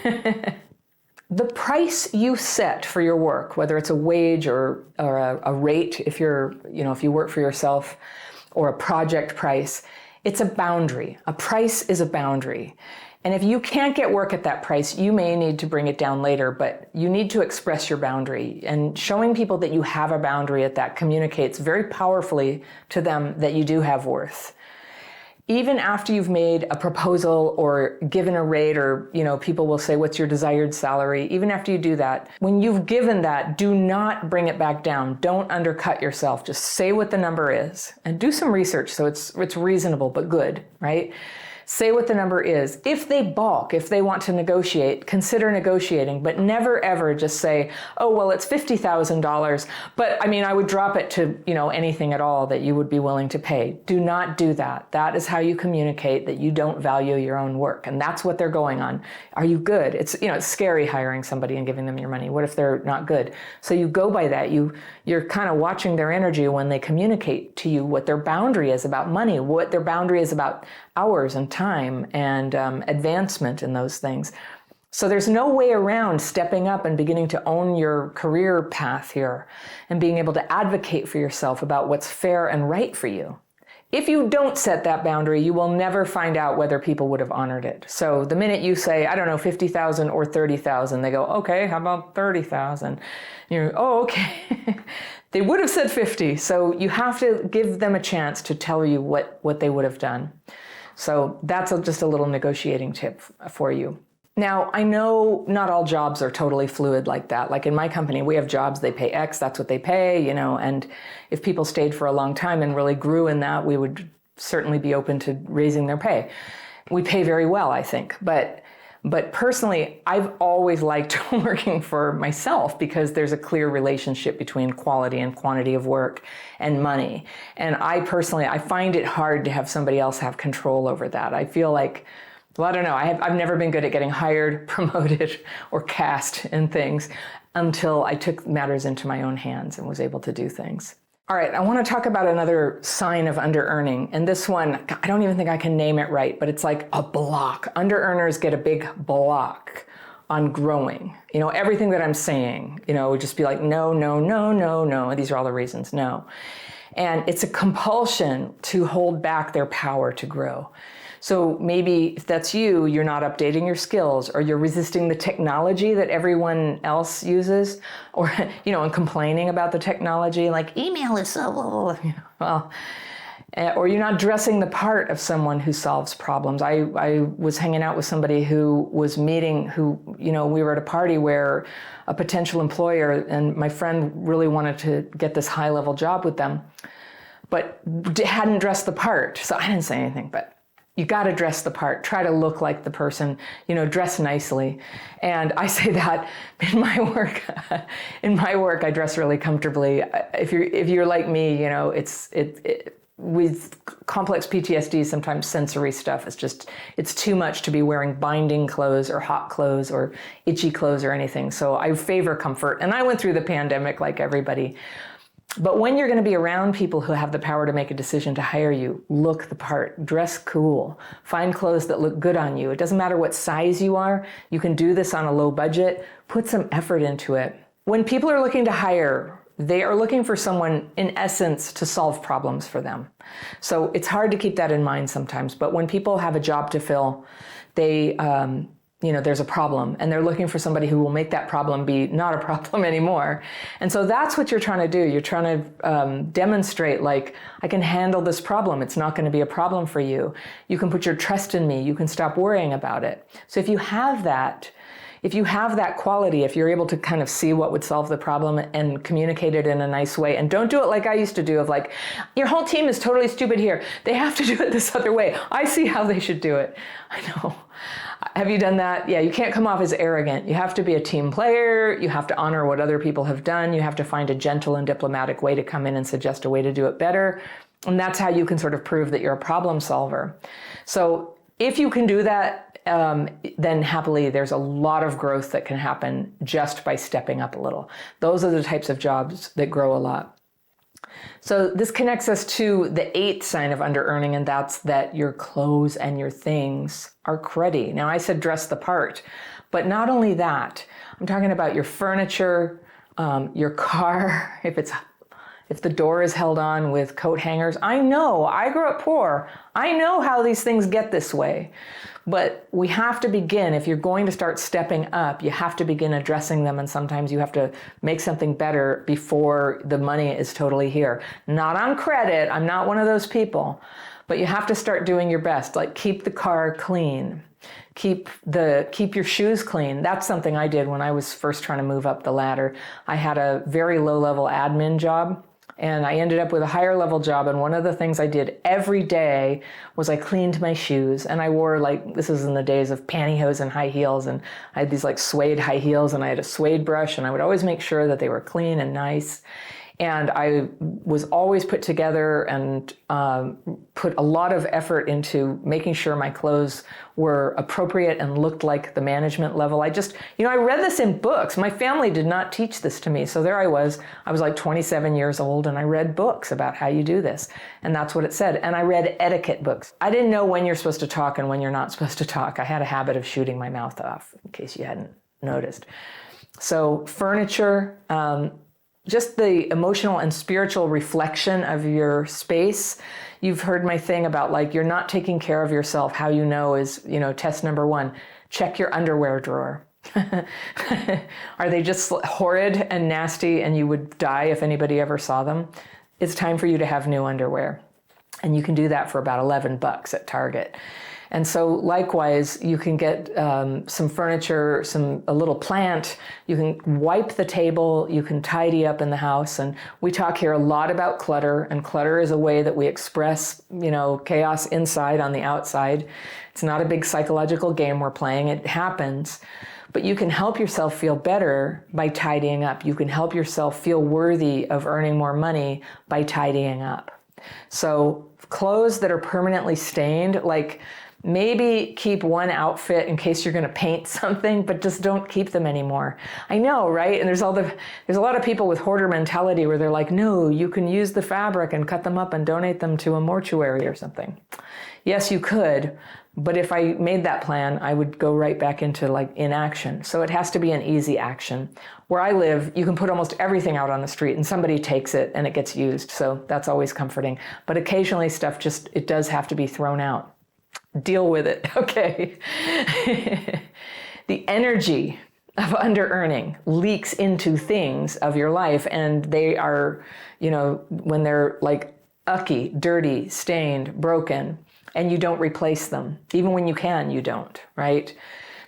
The price you set for your work, whether it's a wage or a rate, if you work for yourself, or a project price, it's a boundary. A price is a boundary. And if you can't get work at that price, you may need to bring it down later, but you need to express your boundary. And showing people that you have a boundary at that communicates very powerfully to them that you do have worth. Even after you've made a proposal or given a rate, or, people will say, what's your desired salary? Even after you do that, when you've given that, do not bring it back down. Don't undercut yourself. Just say what the number is and do some research so it's reasonable but good, right? Say what the number is. If they balk, if they want to negotiate, consider negotiating, but never ever just say, oh, well, it's $50,000, but I would drop it to, anything at all that you would be willing to pay. Do not do that. That is how you communicate that you don't value your own work. And that's what they're going on. Are you good? It's scary hiring somebody and giving them your money. What if they're not good? So you go by that. You're kind of watching their energy when they communicate to you what their boundary is about money, what their boundary is about hours and time and advancement in those things. So there's no way around stepping up and beginning to own your career path here and being able to advocate for yourself about what's fair and right for you. If you don't set that boundary, you will never find out whether people would have honored it. So the minute you say, I don't know, 50,000 or 30,000, they go, okay, how about 30,000? You're, oh, okay. They would have said 50. So you have to give them a chance to tell you what they would have done. So that's just a little negotiating tip for you. Now, I know not all jobs are totally fluid like that. Like in my company, we have jobs, they pay X, that's what they pay, and if people stayed for a long time and really grew in that, we would certainly be open to raising their pay. We pay very well, I think. But personally, I've always liked working for myself because there's a clear relationship between quality and quantity of work and money. And I find it hard to have somebody else have control over that. I feel like, well, I don't know, I've never been good at getting hired, promoted, or cast in things until I took matters into my own hands and was able to do things. All right, I want to talk about another sign of under-earning. And this one, I don't even think I can name it right, but it's like a block. Under-earners get a big block on growing. Everything that I'm saying, would just be like, no, no, no, no, no. These are all the reasons, no. And it's a compulsion to hold back their power to grow. So maybe if that's you, you're not updating your skills, or you're resisting the technology that everyone else uses, or, and complaining about the technology, like email is so, or you're not dressing the part of someone who solves problems. I was hanging out with somebody who was we were at a party where a potential employer, and my friend really wanted to get this high-level job with them, but hadn't dressed the part. So I didn't say anything, but you got to dress the part, try to look like the person, dress nicely. And I say that in my work, I dress really comfortably. If you're like me, with complex PTSD, sometimes sensory stuff is just, it's too much to be wearing binding clothes or hot clothes or itchy clothes or anything. So I favor comfort. And I went through the pandemic like everybody. But when you're going to be around people who have the power to make a decision to hire you, look the part, dress cool, find clothes that look good on you. It doesn't matter what size you are. You can do this on a low budget. Put some effort into it. When people are looking to hire, they are looking for someone, in essence, to solve problems for them. So it's hard to keep that in mind sometimes. But when people have a job to fill, they there's a problem and they're looking for somebody who will make that problem be not a problem anymore. And so that's what you're trying to do. You're trying to demonstrate, like, I can handle this problem. It's not going to be a problem for you. You can put your trust in me. You can stop worrying about it. So if you have that quality, if you're able to kind of see what would solve the problem and communicate it in a nice way, and don't do it like I used to do of like, your whole team is totally stupid here. They have to do it this other way. I see how they should do it. I know. Have you done that? Yeah, you can't come off as arrogant. You have to be a team player. You have to honor what other people have done. You have to find a gentle and diplomatic way to come in and suggest a way to do it better. And that's how you can sort of prove that you're a problem solver. So if you can do that, then happily there's a lot of growth that can happen just by stepping up a little. Those are the types of jobs that grow a lot. So this connects us to the 8th sign of under-earning, and that's that your clothes and your things are cruddy. Now, I said dress the part, but not only that. I'm talking about your furniture, your car, if the door is held on with coat hangers. I know, I grew up poor. I know how these things get this way. But we have to begin, if you're going to start stepping up, you have to begin addressing them, and sometimes you have to make something better before the money is totally here. Not on credit, I'm not one of those people, but you have to start doing your best, like keep the car clean, keep your shoes clean. That's something I did when I was first trying to move up the ladder. I had a very low-level admin job, and I ended up with a higher level job. And one of the things I did every day was I cleaned my shoes. And I wore, like, this is in the days of pantyhose and high heels. And I had these like suede high heels, and I had a suede brush, and I would always make sure that they were clean and nice. And I was always put together and put a lot of effort into making sure my clothes were appropriate and looked like the management level. I read this in books. My family did not teach this to me. So there I was like 27 years old, and I read books about how you do this. And that's what it said. And I read etiquette books. I didn't know when you're supposed to talk and when you're not supposed to talk. I had a habit of shooting my mouth off, in case you hadn't noticed. So furniture, just the emotional and spiritual reflection of your space. You've heard my thing about, like, you're not taking care of yourself. How you know is, test number 1, check your underwear drawer. Are they just horrid and nasty and you would die if anybody ever saw them? It's time for you to have new underwear. And you can do that for about $11 at Target. And so likewise, you can get some furniture, a little plant. You can wipe the table. You can tidy up in the house. And we talk here a lot about clutter. And clutter is a way that we express, chaos inside on the outside. It's not a big psychological game we're playing. It happens. But you can help yourself feel better by tidying up. You can help yourself feel worthy of earning more money by tidying up. So clothes that are permanently stained, like, maybe keep one outfit in case you're going to paint something, but just don't keep them anymore. I know, right? And there's a lot of people with hoarder mentality where they're like, no, you can use the fabric and cut them up and donate them to a mortuary or something. Yes, you could, but if I made that plan, I would go right back into inaction. So it has to be an easy action. Where I live, you can put almost everything out on the street and somebody takes it and it gets used. So that's always comforting. But occasionally stuff it does have to be thrown out. Deal with it, okay? The energy of under-earning leaks into things of your life, and they are, when they're like ucky, dirty, stained, broken, and you don't replace them. Even when you can, you don't, right?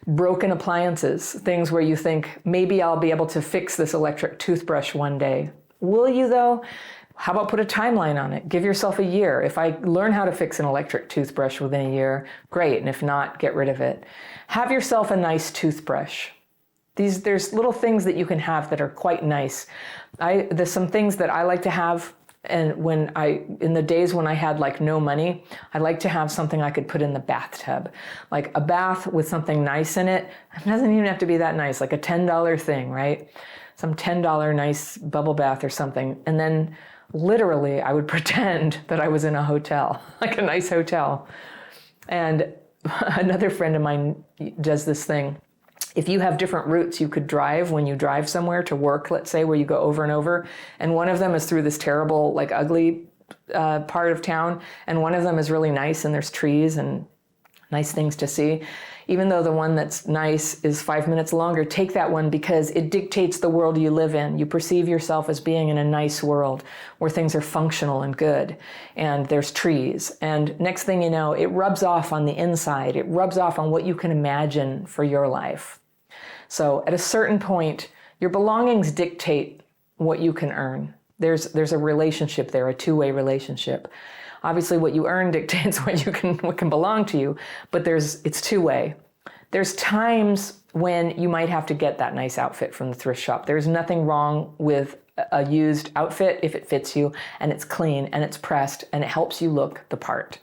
Broken appliances, things where you think, maybe I'll be able to fix this electric toothbrush one day. Will you though? How about put a timeline on it? Give yourself a year. If I learn how to fix an electric toothbrush within a year, great. And if not, get rid of it. Have yourself a nice toothbrush. There's little things that you can have that are quite nice. There's some things that I like to have. And in the days when I had like no money, I like to have something I could put in the bathtub, like a bath with something nice in it. It doesn't even have to be that nice, like a $10 thing, right? Some $10 nice bubble bath or something. And then literally I would pretend that I was in a hotel, like a nice hotel. And another friend of mine does this thing. If you have different routes you could drive when you drive somewhere to work, let's say, where you go over and over, and one of them is through this terrible, like ugly part of town, and one of them is really nice and there's trees and nice things to see. Even though the one that's nice is 5 minutes longer, take that one because it dictates the world you live in. You perceive yourself as being in a nice world where things are functional and good, and there's trees. And next thing you know, it rubs off on the inside. It rubs off on what you can imagine for your life. So at a certain point, your belongings dictate what you can earn. There's a relationship there, a two-way relationship. Obviously, what you earn dictates what can belong to you, but it's two-way. There's times when you might have to get that nice outfit from the thrift shop. There's nothing wrong with a used outfit if it fits you and it's clean and it's pressed and it helps you look the part.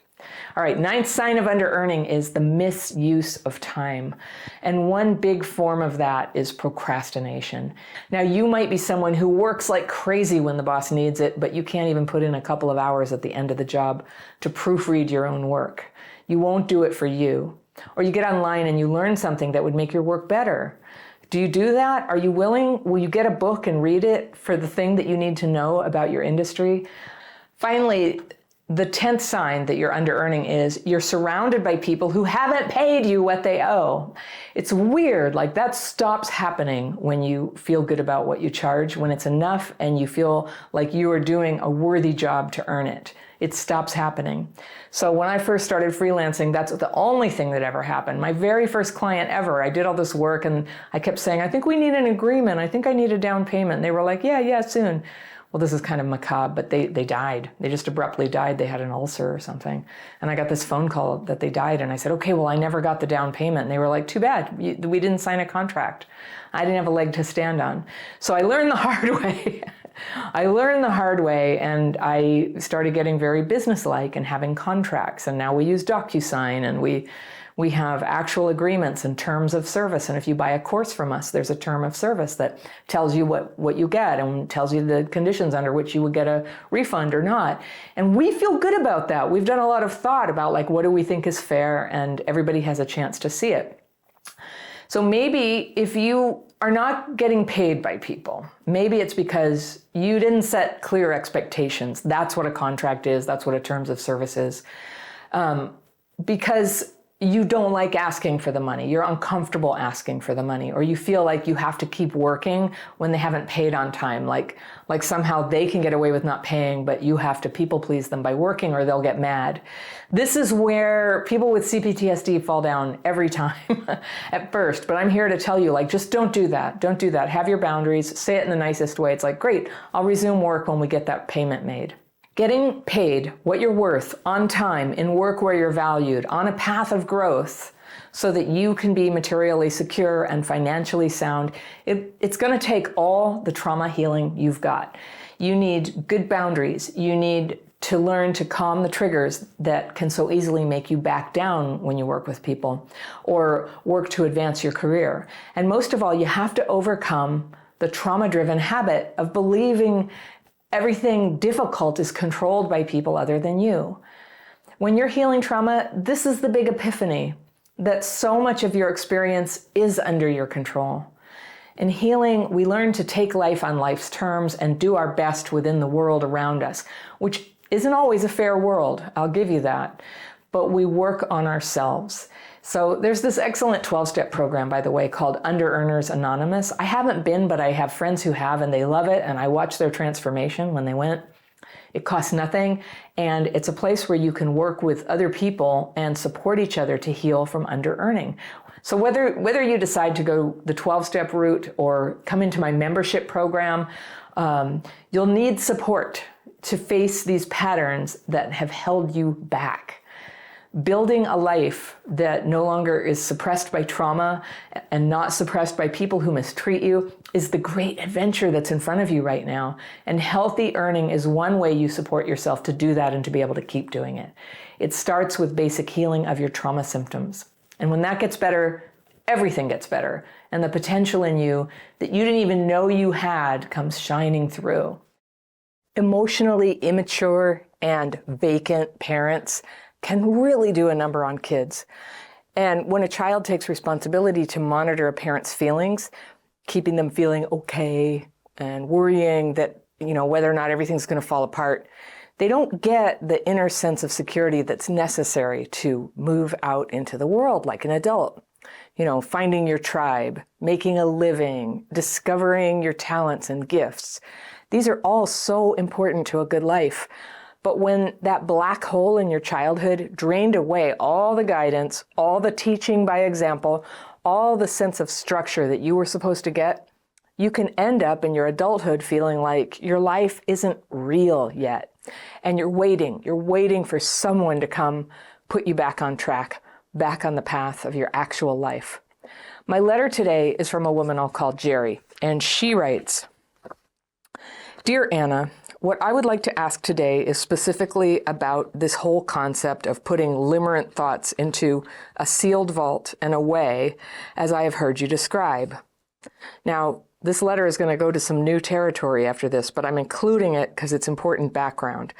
All right, ninth sign of under-earning is the misuse of time. And one big form of that is procrastination. Now, you might be someone who works like crazy when the boss needs it, but you can't even put in a couple of hours at the end of the job to proofread your own work. You won't do it for you. Or you get online and you learn something that would make your work better. Do you do that? Are you willing? Will you get a book and read it for the thing that you need to know about your industry? Finally, the 10th sign that you're under-earning is you're surrounded by people who haven't paid you what they owe. It's weird, like that stops happening when you feel good about what you charge, when it's enough and you feel like you are doing a worthy job to earn it. It stops happening. So when I first started freelancing, that's the only thing that ever happened. My very first client ever, I did all this work and I kept saying, I think we need an agreement. I think I need a down payment. And they were like, yeah, soon. Well, this is kind of macabre, but they died. They just abruptly died. They had an ulcer or something. And I got this phone call that they died. And I said, okay, well, I never got the down payment. And they were like, too bad. We didn't sign a contract. I didn't have a leg to stand on. So I learned the hard way. And I started getting very businesslike and having contracts. And now we use DocuSign and we have actual agreements and terms of service. And if you buy a course from us, there's a term of service that tells you what you get and tells you the conditions under which you would get a refund or not. And we feel good about that. We've done a lot of thought about like, what do we think is fair? And everybody has a chance to see it. So maybe if you are not getting paid by people, maybe it's because you didn't set clear expectations. That's what a contract is. That's what a terms of service is. Because you don't like asking for the money. You're uncomfortable asking for the money, or you feel like you have to keep working when they haven't paid on time. Like somehow they can get away with not paying, but you have to people please them by working or they'll get mad. This is where people with CPTSD fall down every time at first. But I'm here to tell you, like, just don't do that. Don't do that. Have your boundaries. Say it in the nicest way. It's like, great, I'll resume work when we get that payment made. Getting paid what you're worth on time in work where you're valued on a path of growth so that you can be materially secure and financially sound, it's going to take all the trauma healing you've got. You need good boundaries. You need to learn to calm the triggers that can so easily make you back down when you work with people or work to advance your career. And most of all, you have to overcome the trauma-driven habit of believing everything difficult is controlled by people other than you. When you're healing trauma, this is the big epiphany that so much of your experience is under your control. In healing, we learn to take life on life's terms and do our best within the world around us, which isn't always a fair world, I'll give you that, but we work on ourselves. So there's this excellent 12-step program, by the way, called Under Earners Anonymous. I haven't been, but I have friends who have, and they love it, and I watched their transformation when they went. It costs nothing, and it's a place where you can work with other people and support each other to heal from under-earning. So whether you decide to go the 12-step route or come into my membership program, you'll need support to face these patterns that have held you back. Building a life that no longer is suppressed by trauma and not suppressed by people who mistreat you is the great adventure that's in front of you right now. And healthy earning is one way you support yourself to do that and to be able to keep doing it. It starts with basic healing of your trauma symptoms. And when that gets better, everything gets better. And the potential in you that you didn't even know you had comes shining through. Emotionally immature and vacant parents can really do a number on kids. And when a child takes responsibility to monitor a parent's feelings, keeping them feeling okay and worrying that, whether or not everything's going to fall apart, they don't get the inner sense of security that's necessary to move out into the world like an adult. Finding your tribe, making a living, discovering your talents and gifts. These are all so important to a good life. But when that black hole in your childhood drained away all the guidance, all the teaching by example, all the sense of structure that you were supposed to get, you can end up in your adulthood feeling like your life isn't real yet. And you're waiting for someone to come put you back on track, back on the path of your actual life. My letter today is from a woman I'll call Jerry, and she writes, "Dear Anna, what I would like to ask today is specifically about this whole concept of putting limerent thoughts into a sealed vault and away, as I have heard you describe." Now, this letter is going to go to some new territory after this, but I'm including it because it's important background.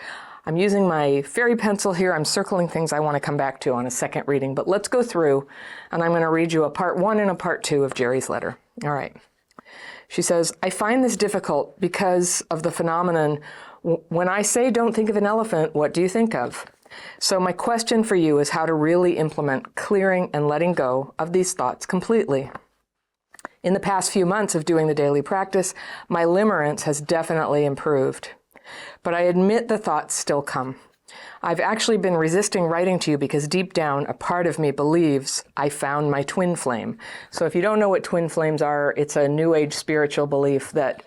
I'm using my fairy pencil here. I'm circling things I want to come back to on a second reading, but let's go through, and I'm going to read you a part 1 and a part 2 of Jerry's letter. All right. She says, "I find this difficult because of the phenomenon, when I say don't think of an elephant, what do you think of? So my question for you is how to really implement clearing and letting go of these thoughts completely. In the past few months of doing the daily practice, my limerence has definitely improved. But I admit the thoughts still come. I've actually been resisting writing to you because deep down, a part of me believes I found my twin flame." So if you don't know what twin flames are, it's a New Age spiritual belief that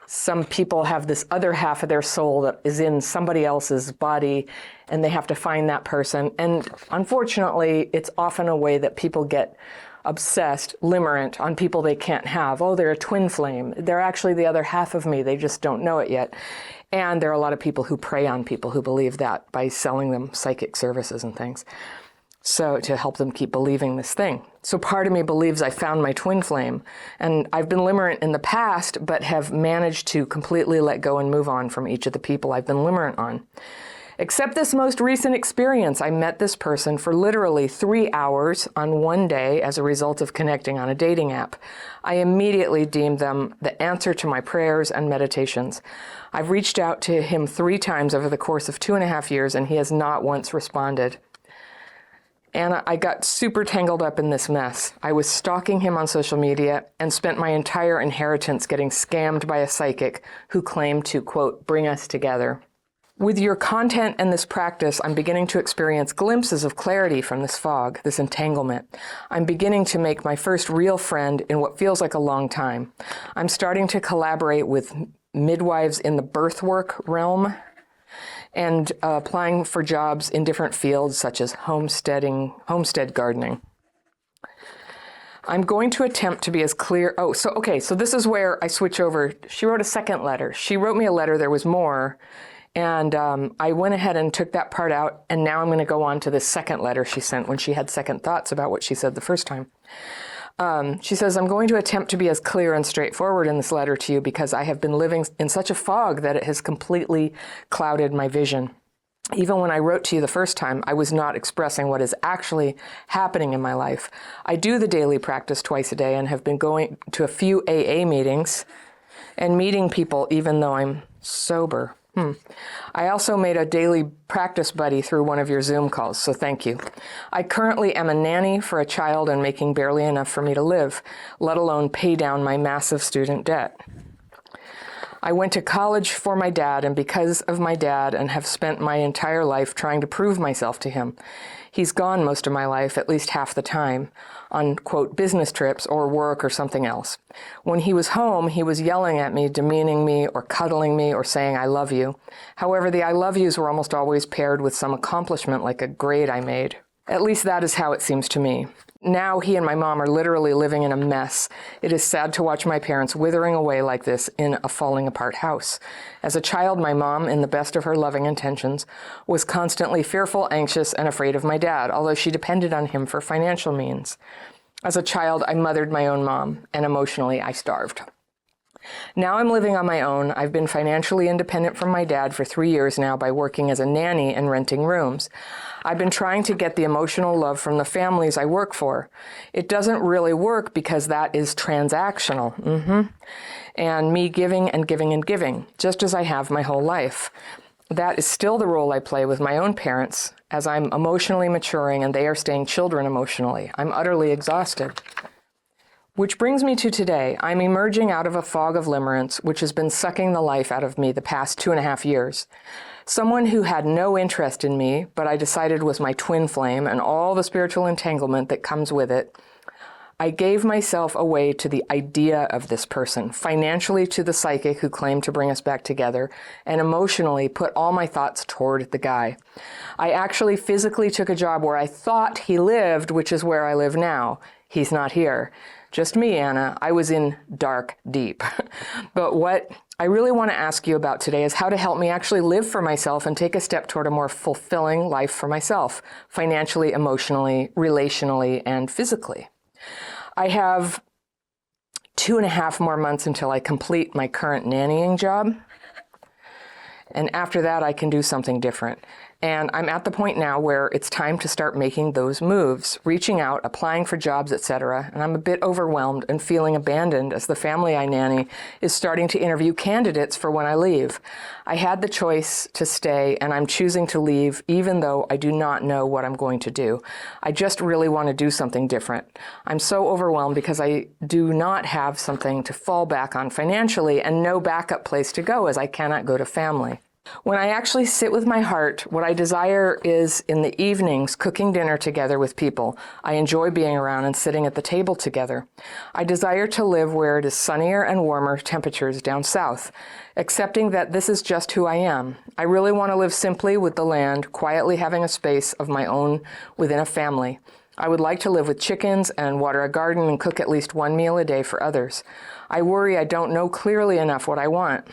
some people have this other half of their soul that is in somebody else's body, and they have to find that person. And unfortunately, it's often a way that people get obsessed, limerent, on people they can't have. Oh, they're a twin flame. They're actually the other half of me. They just don't know it yet. And there are a lot of people who prey on people who believe that by selling them psychic services and things. So to help them keep believing this thing. So part of me believes I found my twin flame, and I've been limerent in the past, but have managed to completely let go and move on from each of the people I've been limerent on. Except this most recent experience, I met this person for literally 3 hours on one day as a result of connecting on a dating app. I immediately deemed them the answer to my prayers and meditations. I've reached out to him 3 times over the course of 2.5 years, and he has not once responded. Anna, I got super tangled up in this mess. I was stalking him on social media and spent my entire inheritance getting scammed by a psychic who claimed to, quote, bring us together. With your content and this practice, I'm beginning to experience glimpses of clarity from this fog, this entanglement. I'm beginning to make my first real friend in what feels like a long time. I'm starting to collaborate with midwives in the birth work realm and applying for jobs in different fields such as homestead gardening. I'm going to attempt to be as clear. So this is where I switch over. She wrote a second letter. She wrote me a letter. There was more. And I went ahead and took that part out, and now I'm going to go on to the second letter she sent when she had second thoughts about what she said the first time. She says, I'm going to attempt to be as clear and straightforward in this letter to you because I have been living in such a fog that it has completely clouded my vision. Even when I wrote to you the first time, I was not expressing what is actually happening in my life. I do the daily practice twice a day and have been going to a few AA meetings and meeting people even though I'm sober. I also made a daily practice buddy through one of your Zoom calls, so thank you. I currently am a nanny for a child and making barely enough for me to live, let alone pay down my massive student debt. I went to college for my dad and because of my dad and have spent my entire life trying to prove myself to him. He's gone most of my life, at least half the time, on, quote, business trips or work or something else. When he was home, he was yelling at me, demeaning me, or cuddling me, or saying, I love you. However, the I love yous were almost always paired with some accomplishment like a grade I made At least that is how it seems to me. Now he and my mom are literally living in a mess. It is sad to watch my parents withering away like this in a falling apart house. As a child, my mom, in the best of her loving intentions, was constantly fearful, anxious, and afraid of my dad, although she depended on him for financial means. As a child, I mothered my own mom, and emotionally, I starved. Now I'm living on my own. I've been financially independent from my dad for 3 years now by working as a nanny and renting rooms. I've been trying to get the emotional love from the families I work for. It doesn't really work because that is transactional. And me giving and giving and giving, just as I have my whole life. That is still the role I play with my own parents as I'm emotionally maturing and they are staying children emotionally. I'm utterly exhausted. Which brings me to today. I'm emerging out of a fog of limerence, which has been sucking the life out of me the past 2.5 years. Someone who had no interest in me, but I decided was my twin flame and all the spiritual entanglement that comes with it. I gave myself away to the idea of this person, financially to the psychic who claimed to bring us back together, and emotionally put all my thoughts toward the guy. I actually physically took a job where I thought he lived, which is where I live now. He's not here. Just me, Anna. I was in dark deep. But what I really want to ask you about today is how to help me actually live for myself and take a step toward a more fulfilling life for myself, financially, emotionally, relationally, and physically. I have 2.5 more months until I complete my current nannying job. And after that, I can do something different. And I'm at the point now where it's time to start making those moves, reaching out, applying for jobs, etc. And I'm a bit overwhelmed and feeling abandoned as the family I nanny is starting to interview candidates for when I leave. I had the choice to stay, and I'm choosing to leave even though I do not know what I'm going to do. I just really want to do something different. I'm so overwhelmed because I do not have something to fall back on financially and no backup place to go as I cannot go to family. When I actually sit with my heart, what I desire is in the evenings cooking dinner together with people. I enjoy being around and sitting at the table together. I desire to live where it is sunnier and warmer temperatures down south, accepting that this is just who I am. I really want to live simply with the land, quietly having a space of my own within a family. I would like to live with chickens and water a garden and cook at least 1 meal a day for others. I worry I don't know clearly enough what I want.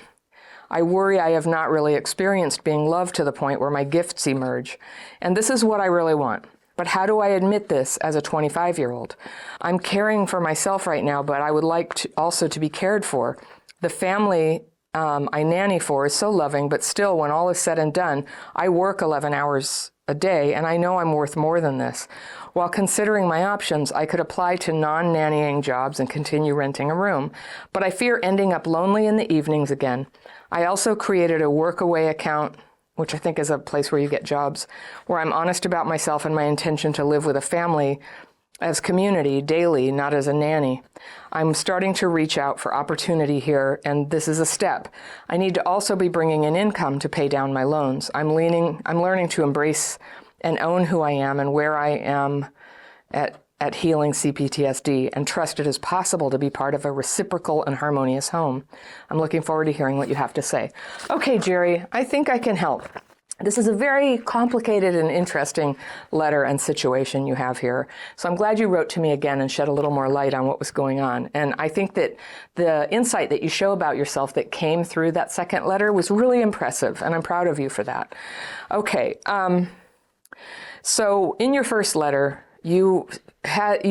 I worry I have not really experienced being loved to the point where my gifts emerge. And this is what I really want. But how do I admit this as a 25-year-old? I'm caring for myself right now, but I would like to also to be cared for. The family I nanny for is so loving, but still, when all is said and done, I work 11 hours a day, and I know I'm worth more than this. While considering my options, I could apply to non-nannying jobs and continue renting a room, but I fear ending up lonely in the evenings again. I also created a workaway account, which I think is a place where you get jobs, where I'm honest about myself and my intention to live with a family as community daily, not as a nanny. I'm starting to reach out for opportunity here, and this is a step. I need to also be bringing in income to pay down my loans. I'm learning to embrace and own who I am and where I am at healing CPTSD and trust it is possible to be part of a reciprocal and harmonious home. I'm looking forward to hearing what you have to say. Okay, Jerry, I think I can help. This is a very complicated and interesting letter and situation you have here. So I'm glad you wrote to me again and shed a little more light on what was going on. And I think that the insight that you show about yourself that came through that second letter was really impressive, and I'm proud of you for that. Okay, so in your first letter, you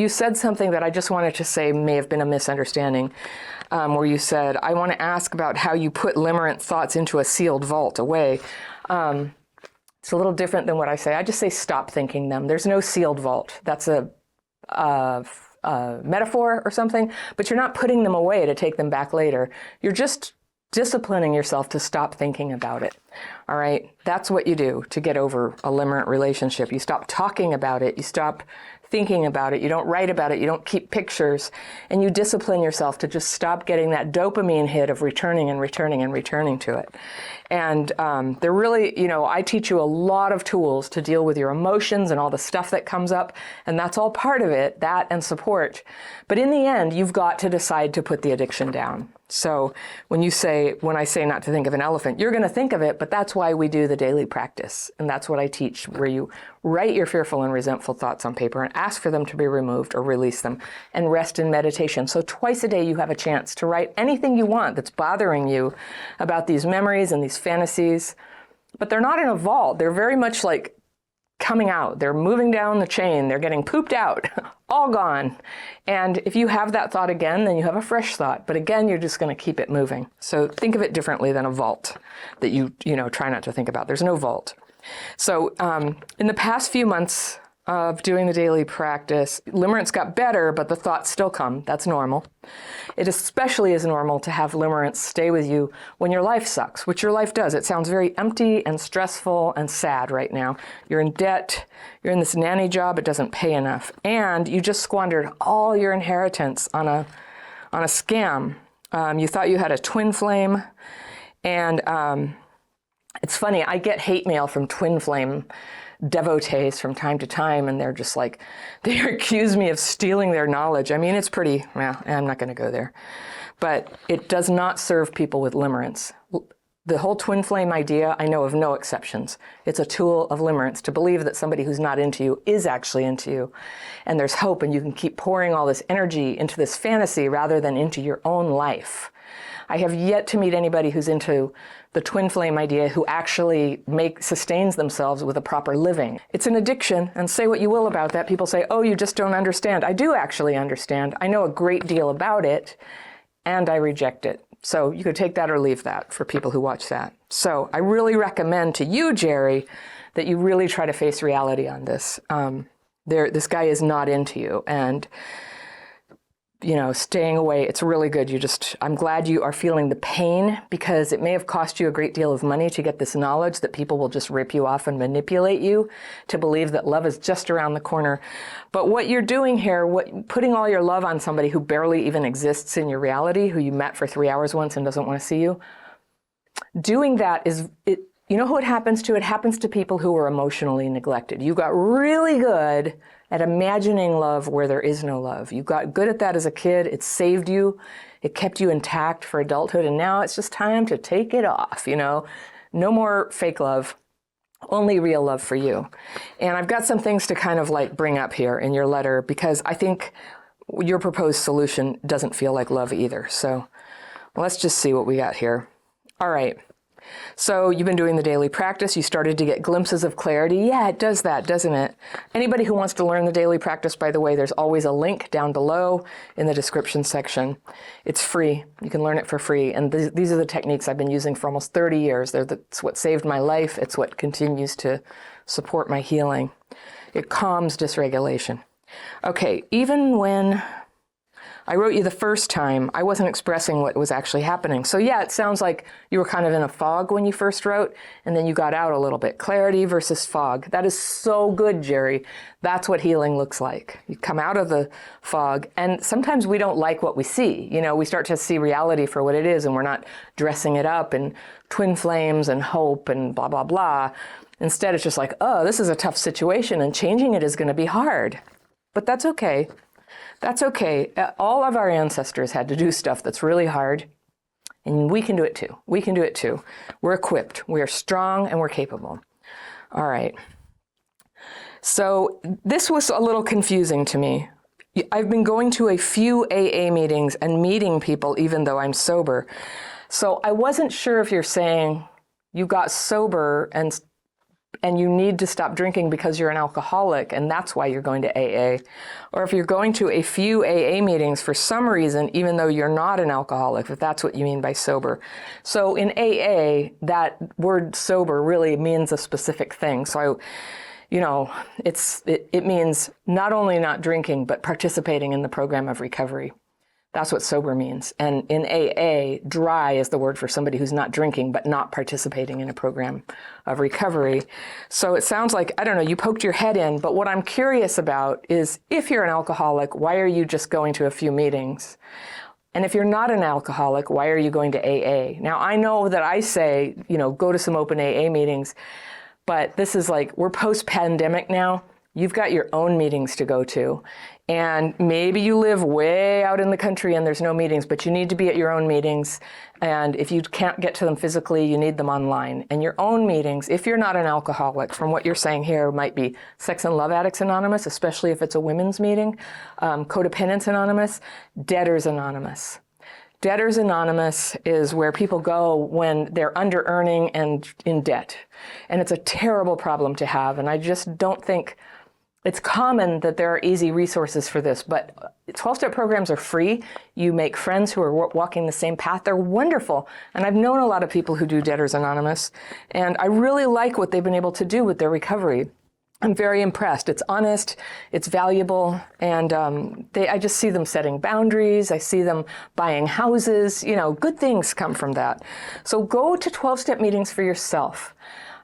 said something that I just wanted to say may have been a misunderstanding, where you said, I want to ask about how you put limerent thoughts into a sealed vault away. It's a little different than what I say. I just say stop thinking them. There's no sealed vault. That's a metaphor or something, but you're not putting them away to take them back later. You're just disciplining yourself to stop thinking about it. All right? That's what you do to get over a limerent relationship. You stop talking about it. You stop thinking about it, you don't write about it, you don't keep pictures, and you discipline yourself to just stop getting that dopamine hit of returning and returning and returning to it. And they're really, I teach you a lot of tools to deal with your emotions and all the stuff that comes up, and that's all part of it, that and support. But in the end, you've got to decide to put the addiction down. So when I say not to think of an elephant, you're going to think of it, but that's why we do the daily practice. And that's what I teach, where you write your fearful and resentful thoughts on paper and ask for them to be removed or release them and rest in meditation. So twice a day you have a chance to write anything you want that's bothering you about these memories and these fantasies. But they're not in a vault. They're very much like coming out. They're moving down the chain. They're getting pooped out, all gone. And if you have that thought again, then you have a fresh thought. But again, you're just going to keep it moving. So think of it differently than a vault that you try not to think about. There's no vault. So in the past few months of doing the daily practice, limerence got better, but the thoughts still come. That's normal. It especially is normal to have limerence stay with you when your life sucks, which your life does. It sounds very empty and stressful and sad right now. You're in debt, you're in this nanny job, it doesn't pay enough, and you just squandered all your inheritance on a scam. You thought you had a twin flame, and it's funny, I get hate mail from twin flame devotees from time to time, and they're just like, they accuse me of stealing their knowledge. I mean, it's pretty, well, I'm not going to go there. But it does not serve people with limerence. The whole twin flame idea, I know of no exceptions. It's a tool of limerence to believe that somebody who's not into you is actually into you. And there's hope, and you can keep pouring all this energy into this fantasy rather than into your own life. I have yet to meet anybody who's into the twin flame idea who actually sustains themselves with a proper living. It's an addiction, and say what you will about that. People say, oh, you just don't understand. I do actually understand. I know a great deal about it, and I reject it. So you could take that or leave that for people who watch that. So I really recommend to you, Jerry, that you really try to face reality on this. This guy is not into you, and staying away, it's really good. I'm glad you are feeling the pain, because it may have cost you a great deal of money to get this knowledge that people will just rip you off and manipulate you to believe that love is just around the corner. But what you're doing here, putting all your love on somebody who barely even exists in your reality, who you met for 3 hours once and doesn't want to see you, doing that you know who it happens to? It happens to people who are emotionally neglected. You got really good at imagining love where there is no love. You got good at that as a kid. It saved you. It kept you intact for adulthood. And now it's just time to take it off, No more fake love, only real love for you. And I've got some things to kind of bring up here in your letter, because I think your proposed solution doesn't feel like love either. So let's just see what we got here. All right. So you've been doing the daily practice. You started to get glimpses of clarity. Yeah, it does that, doesn't it? Anybody who wants to learn the daily practice, by the way, there's always a link down below in the description section. It's free. You can learn it for free. And these are the techniques I've been using for almost 30 years. It's what saved my life. It's what continues to support my healing. It calms dysregulation. Okay, even when I wrote you the first time, I wasn't expressing what was actually happening. So yeah, it sounds like you were kind of in a fog when you first wrote, and then you got out a little bit. Clarity versus fog. That is so good, Jerry. That's what healing looks like. You come out of the fog, and sometimes we don't like what we see. We start to see reality for what it is, and we're not dressing it up in twin flames and hope and blah, blah, blah. Instead, it's just like, oh, this is a tough situation, and changing it is going to be hard. But that's okay. That's okay. All of our ancestors had to do stuff that's really hard, and we can do it too. We can do it too. We're equipped. We are strong, and we're capable. All right. So this was a little confusing to me. I've been going to a few AA meetings and meeting people even though I'm sober. So I wasn't sure if you're saying you got sober and you need to stop drinking because you're an alcoholic and that's why you're going to AA, or if you're going to a few AA meetings for some reason, even though you're not an alcoholic, if that's what you mean by sober. So in AA, that word sober really means a specific thing. So it means not only not drinking, but participating in the program of recovery. That's what sober means. And in AA, dry is the word for somebody who's not drinking but not participating in a program of recovery. So it sounds like, I don't know, you poked your head in, but what I'm curious about is if you're an alcoholic, why are you just going to a few meetings? And if you're not an alcoholic, why are you going to AA? Now, I know that I say, go to some open AA meetings, but this is like, we're post-pandemic now. You've got your own meetings to go to. And maybe you live way out in the country and there's no meetings, but you need to be at your own meetings. And if you can't get to them physically, you need them online. And your own meetings, if you're not an alcoholic, from what you're saying here, might be Sex and Love Addicts Anonymous, especially if it's a women's meeting, Codependents Anonymous, Debtors Anonymous. Debtors Anonymous is where people go when they're under-earning and in debt. And it's a terrible problem to have. And I just don't think it's common that there are easy resources for this, but 12-step programs are free. You make friends who are walking the same path. They're wonderful. And I've known a lot of people who do Debtors Anonymous, and I really like what they've been able to do with their recovery. I'm very impressed. It's honest, it's valuable, and I just see them setting boundaries. I see them buying houses. Good things come from that. So go to 12-step meetings for yourself.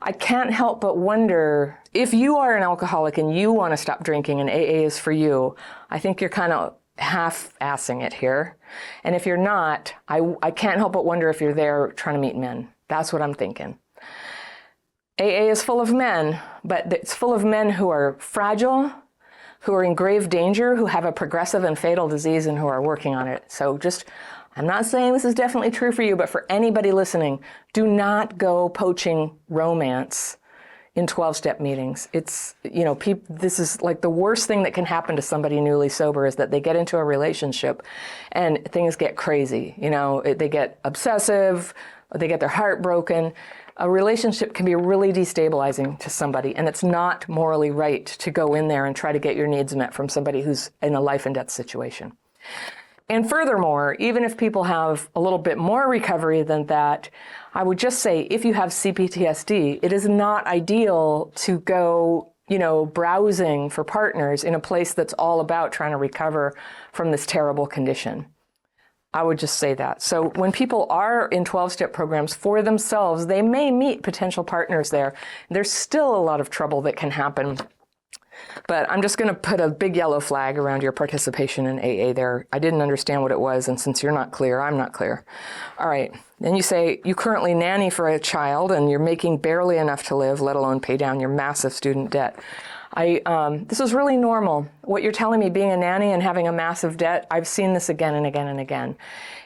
I can't help but wonder, if you are an alcoholic and you want to stop drinking and AA is for you, I think you're kind of half-assing it here. And if you're not, I can't help but wonder if you're there trying to meet men. That's what I'm thinking. AA is full of men, but it's full of men who are fragile, who are in grave danger, who have a progressive and fatal disease, and who are working on it. So I'm not saying this is definitely true for you, but for anybody listening, do not go poaching romance in 12-step meetings. It's, this is like the worst thing that can happen to somebody newly sober is that they get into a relationship and things get crazy. They get obsessive, they get their heart broken. A relationship can be really destabilizing to somebody, and it's not morally right to go in there and try to get your needs met from somebody who's in a life and death situation. And furthermore, even if people have a little bit more recovery than that, I would just say if you have CPTSD, it is not ideal to go, browsing for partners in a place that's all about trying to recover from this terrible condition. I would just say that. So when people are in 12-step programs for themselves, they may meet potential partners there. There's still a lot of trouble that can happen. But I'm just going to put a big yellow flag around your participation in AA there. I didn't understand what it was, and since you're not clear, I'm not clear. All right. Then you say you currently nanny for a child, and you're making barely enough to live, let alone pay down your massive student debt. This is really normal. What you're telling me, being a nanny and having a massive debt, I've seen this again and again and again.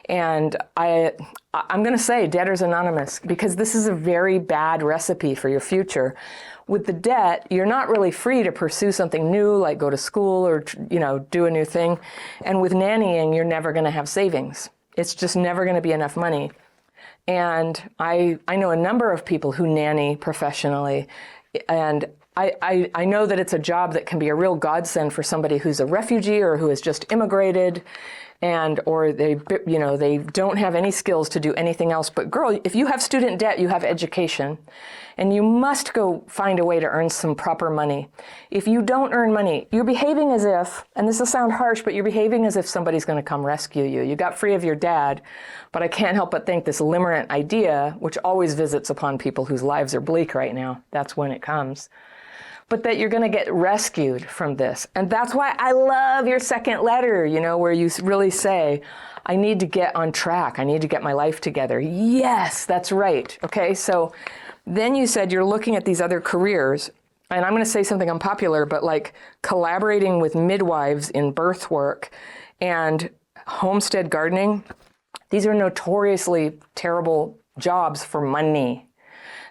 And I'm going to say Debtors Anonymous, because this is a very bad recipe for your future. With the debt, you're not really free to pursue something new, like go to school or, do a new thing. And with nannying, you're never going to have savings. It's just never going to be enough money. And I know a number of people who nanny professionally, and I know that it's a job that can be a real godsend for somebody who's a refugee or who has just immigrated, or they don't have any skills to do anything else. But girl, if you have student debt, you have education, and you must go find a way to earn some proper money. If you don't earn money, you're behaving as if, and this will sound harsh, but you're behaving as if somebody's going to come rescue you. You got free of your dad, but I can't help but think this limerent idea, which always visits upon people whose lives are bleak right now, that's when it comes, but that you're going to get rescued from this. And that's why I love your second letter, where you really say, I need to get on track. I need to get my life together. Yes, that's right. Okay, so then you said you're looking at these other careers, and I'm going to say something unpopular, but like collaborating with midwives in birth work and homestead gardening. These are notoriously terrible jobs for money.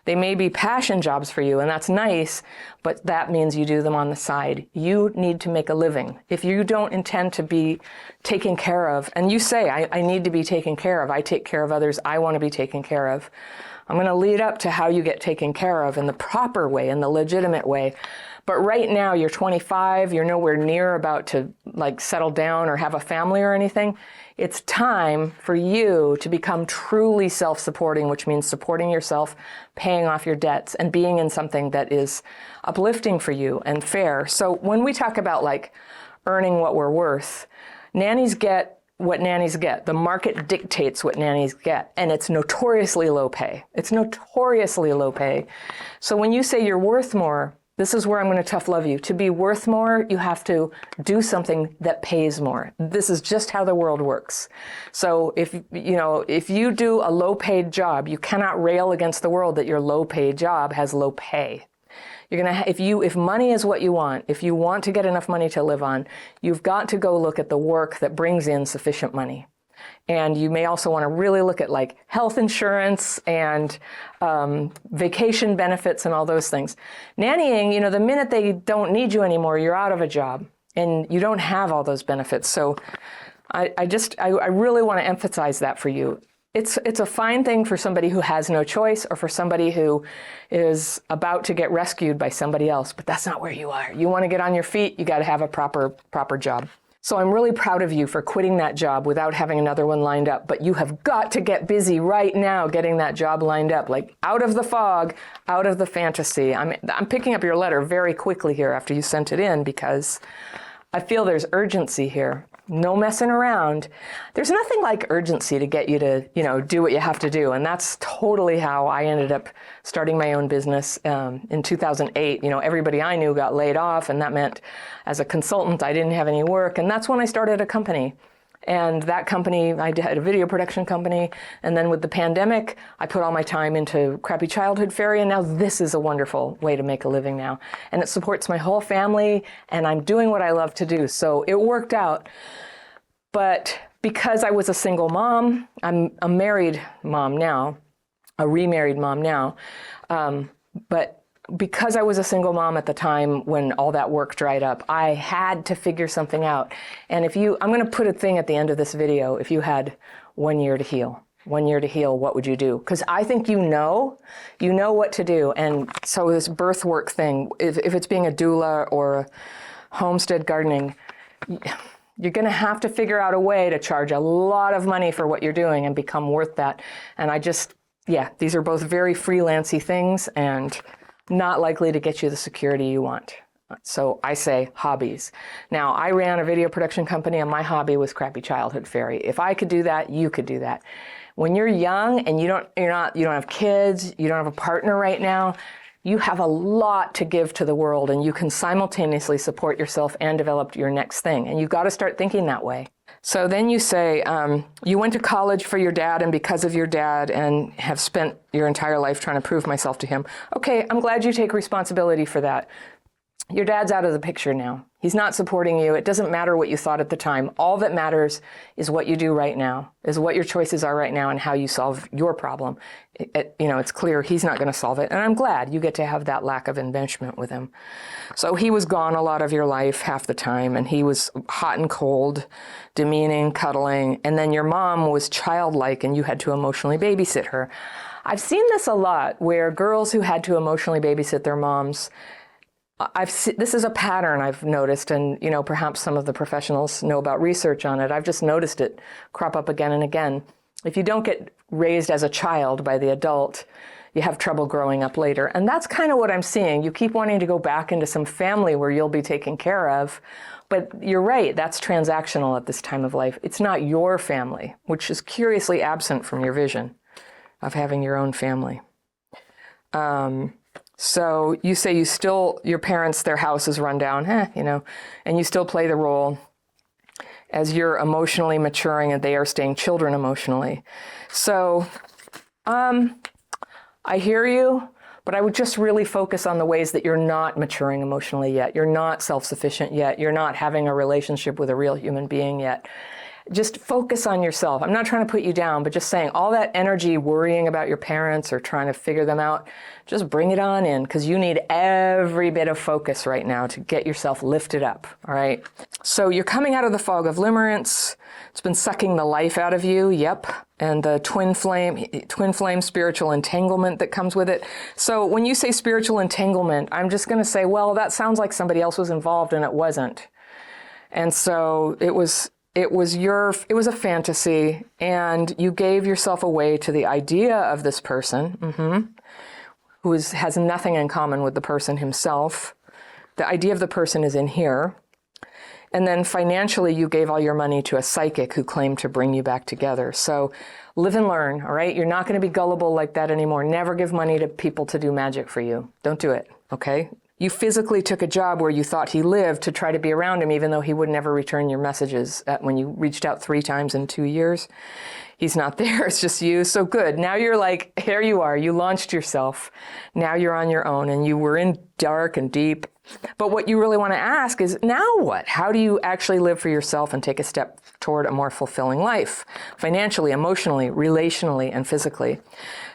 They may be passion jobs for you, and that's nice, but that means you do them on the side. You need to make a living. If you don't intend to be taken care of, and you say, I need to be taken care of, I take care of others, I want to be taken care of, I'm going to lead up to how you get taken care of in the proper way, in the legitimate way. But right now, you're 25, you're nowhere near about to settle down or have a family or anything. It's time for you to become truly self-supporting, which means supporting yourself, paying off your debts, and being in something that is uplifting for you and fair. So when we talk about earning what we're worth, nannies get what nannies get. The market dictates what nannies get, and it's notoriously low pay. It's notoriously low pay. So when you say you're worth more, this is where I'm going to tough love you. To be worth more, you have to do something that pays more. This is just how the world works. So if you do a low paid job, you cannot rail against the world that your low paid job has low pay. You're going to, if money is what you want, if you want to get enough money to live on, you've got to go look at the work that brings in sufficient money. And you may also want to really look at like health insurance and vacation benefits and all those things. Nannying, the minute they don't need you anymore, you're out of a job and you don't have all those benefits. So I really want to emphasize that for you. It's a fine thing for somebody who has no choice or for somebody who is about to get rescued by somebody else, but that's not where you are. You want to get on your feet, you got to have a proper job. So I'm really proud of you for quitting that job without having another one lined up, but you have got to get busy right now getting that job lined up, like out of the fog, out of the fantasy. I'm picking up your letter very quickly here after you sent it in because I feel there's urgency here. No messing around. There's nothing like urgency to get you to, do what you have to do. And that's totally how I ended up starting my own business in 2008. Everybody I knew got laid off, and that meant as a consultant, I didn't have any work. And that's when I started a company. And that company, I had a video production company. And then with the pandemic, I put all my time into Crappy Childhood Fairy. And now this is a wonderful way to make a living now. And it supports my whole family. And I'm doing what I love to do. So it worked out. But because I was a single mom, I'm a married mom now, a remarried mom now. But because I was a single mom at the time when all that work dried up, I had to figure something out. And I'm going to put a thing at the end of this video, if you had 1 year to heal, what would you do? Because I think you know what to do. And so this birth work thing, if it's being a doula or homestead gardening, you're going to have to figure out a way to charge a lot of money for what you're doing and become worth that. And these are both very freelancey things and not likely to get you the security you want. So I say hobbies. Now, I ran a video production company and my hobby was Crappy Childhood Fairy. If I could do that, you could do that. When you're young and you don't have kids, you don't have a partner right now, you have a lot to give to the world and you can simultaneously support yourself and develop your next thing. And you've got to start thinking that way. So then you say, you went to college for your dad and because of your dad and have spent your entire life trying to prove myself to him. Okay, I'm glad you take responsibility for that. Your dad's out of the picture now. He's not supporting you. It doesn't matter what you thought at the time. All that matters is what you do right now, is what your choices are right now and how you solve your problem. It's clear he's not going to solve it. And I'm glad you get to have that lack of investment with him. So he was gone a lot of your life, half the time, and he was hot and cold, demeaning, cuddling. And then your mom was childlike and you had to emotionally babysit her. I've seen this a lot where girls who had to emotionally babysit their moms, this is a pattern I've noticed, and perhaps some of the professionals know about research on it. I've just noticed it crop up again and again. If you don't get raised as a child by the adult, you have trouble growing up later. And that's kind of what I'm seeing. You keep wanting to go back into some family where you'll be taken care of, but you're right, that's transactional at this time of life. It's not your family, which is curiously absent from your vision of having your own family. So you say your parents, their house is run down, and you still play the role as you're emotionally maturing and they are staying children emotionally. So I hear you, but I would just really focus on the ways that you're not maturing emotionally yet. You're not self-sufficient yet. You're not having a relationship with a real human being yet. Just focus on yourself. I'm not trying to put you down, but just saying all that energy worrying about your parents or trying to figure them out, just bring it on in because you need every bit of focus right now to get yourself lifted up, all right? So you're coming out of the fog of limerence. It's been sucking the life out of you, yep. And the twin flame spiritual entanglement that comes with it. So when you say spiritual entanglement, I'm just going to say, well, that sounds like somebody else was involved and it wasn't. And so it was a fantasy, and you gave yourself away to the idea of this person, who has nothing in common with the person himself. The idea of the person is in here. And then financially, you gave all your money to a psychic who claimed to bring you back together. So live and learn, all right? You're not going to be gullible like that anymore. Never give money to people to do magic for you. Don't do it, okay? You physically took a job where you thought he lived to try to be around him, even though he would never return your messages when you reached out 3 times in 2 years. He's not there, it's just you. So good. Now you're like, here you are. You launched yourself. Now you're on your own, and you were in dark and deep. But what you really want to ask is, now what? How do you actually live for yourself and take a step toward a more fulfilling life? Financially, emotionally, relationally, and physically.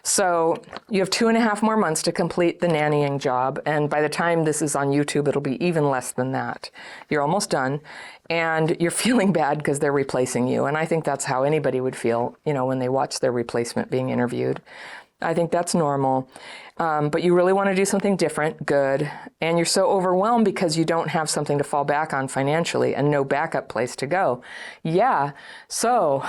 So you have 2.5 more months to complete the nannying job. And by the time this is on YouTube, it'll be even less than that. You're almost done. And you're feeling bad because they're replacing you. And I think that's how anybody would feel, when they watch their replacement being interviewed. I think that's normal. But you really want to do something different, good. And you're so overwhelmed because you don't have something to fall back on financially and no backup place to go. Yeah, so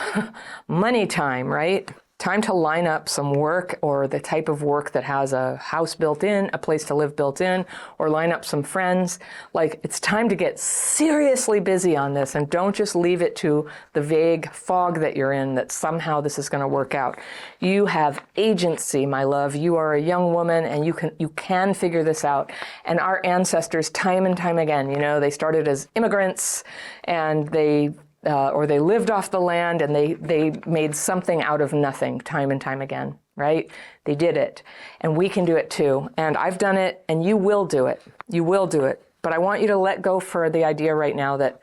money time, right? Time to line up some work, or the type of work that has a house built in, a place to live built in, or line up some friends. Like, it's time to get seriously busy on this, and don't just leave it to the vague fog that you're in that somehow this is going to work out. You have agency, my love. You are a young woman, and you can figure this out. And our ancestors, time and time again, they started as immigrants, and they lived off the land, and they made something out of nothing time and time again, right? They did it. And we can do it too. And I've done it, and you will do it. You will do it. But I want you to let go for the idea right now that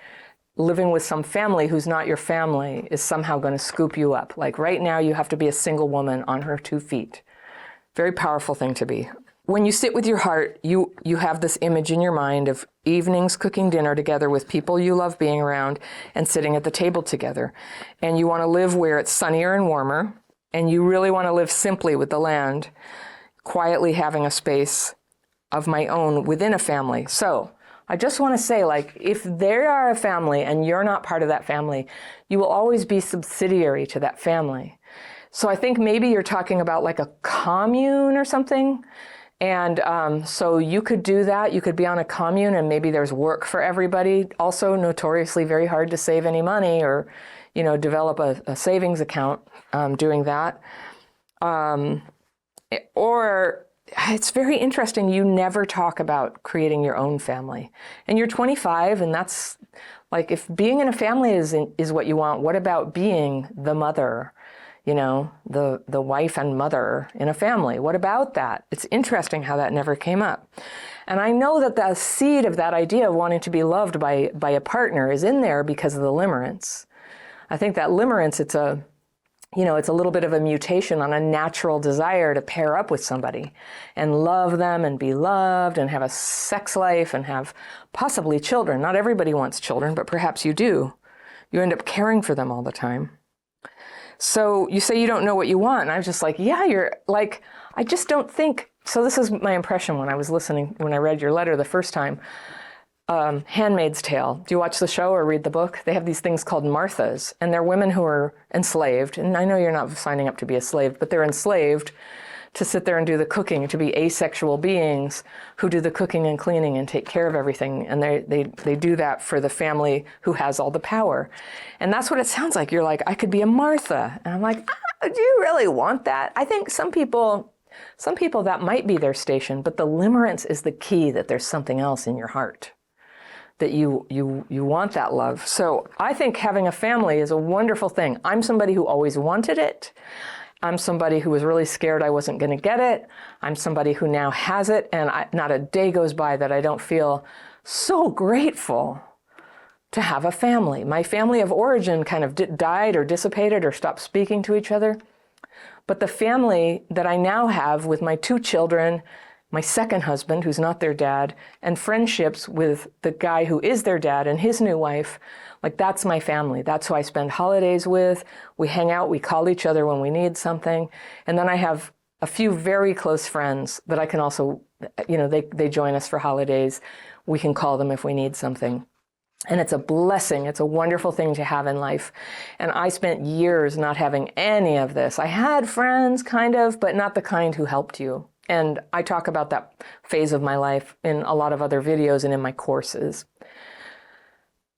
living with some family who's not your family is somehow going to scoop you up. Like right now, you have to be a single woman on her 2 feet. Very powerful thing to be. When you sit with your heart, you have this image in your mind of evenings cooking dinner together with people you love being around and sitting at the table together. And you want to live where it's sunnier and warmer, and you really want to live simply with the land, quietly having a space of my own within a family. So I just want to say, if they are a family and you're not part of that family, you will always be subsidiary to that family. So I think maybe you're talking about like a commune or something. And so you could do that. You could be on a commune, and maybe there's work for everybody. Also notoriously very hard to save any money or, develop a savings account doing that. Or it's very interesting. You never talk about creating your own family. And you're 25, and that's like, if being in a family is what you want, what about being the mother? The wife and mother in a family. What about that? It's interesting how that never came up. And I know that the seed of that idea of wanting to be loved by a partner is in there because of the limerence. I think that limerence, it's a little bit of a mutation on a natural desire to pair up with somebody and love them and be loved and have a sex life and have possibly children. Not everybody wants children, but perhaps you do. You end up caring for them all the time. So you say you don't know what you want. And I was just like, yeah, I just don't think. So this is my impression when I read your letter the first time. Handmaid's Tale. Do you watch the show or read the book? They have these things called Marthas, and they're women who are enslaved. And I know you're not signing up to be a slave, but they're enslaved to sit there and do the cooking, to be asexual beings who do the cooking and cleaning and take care of everything. And they do that for the family who has all the power. And that's what it sounds like. You're like, I could be a Martha. And I'm like, do you really want that? I think some people that might be their station, but the limerence is the key, that there's something else in your heart, that you want that love. So I think having a family is a wonderful thing. I'm somebody who always wanted it. I'm somebody who was really scared I wasn't going to get it. I'm somebody who now has it, and not a day goes by that I don't feel so grateful to have a family. My family of origin kind of died or dissipated or stopped speaking to each other. But the family that I now have with my 2 children, my second husband, who's not their dad, and friendships with the guy who is their dad and his new wife, that's my family. That's who I spend holidays with. We hang out, we call each other when we need something. And then I have a few very close friends that I can also, they join us for holidays. We can call them if we need something. And it's a blessing. It's a wonderful thing to have in life. And I spent years not having any of this. I had friends, kind of, but not the kind who helped you. And I talk about that phase of my life in a lot of other videos and in my courses.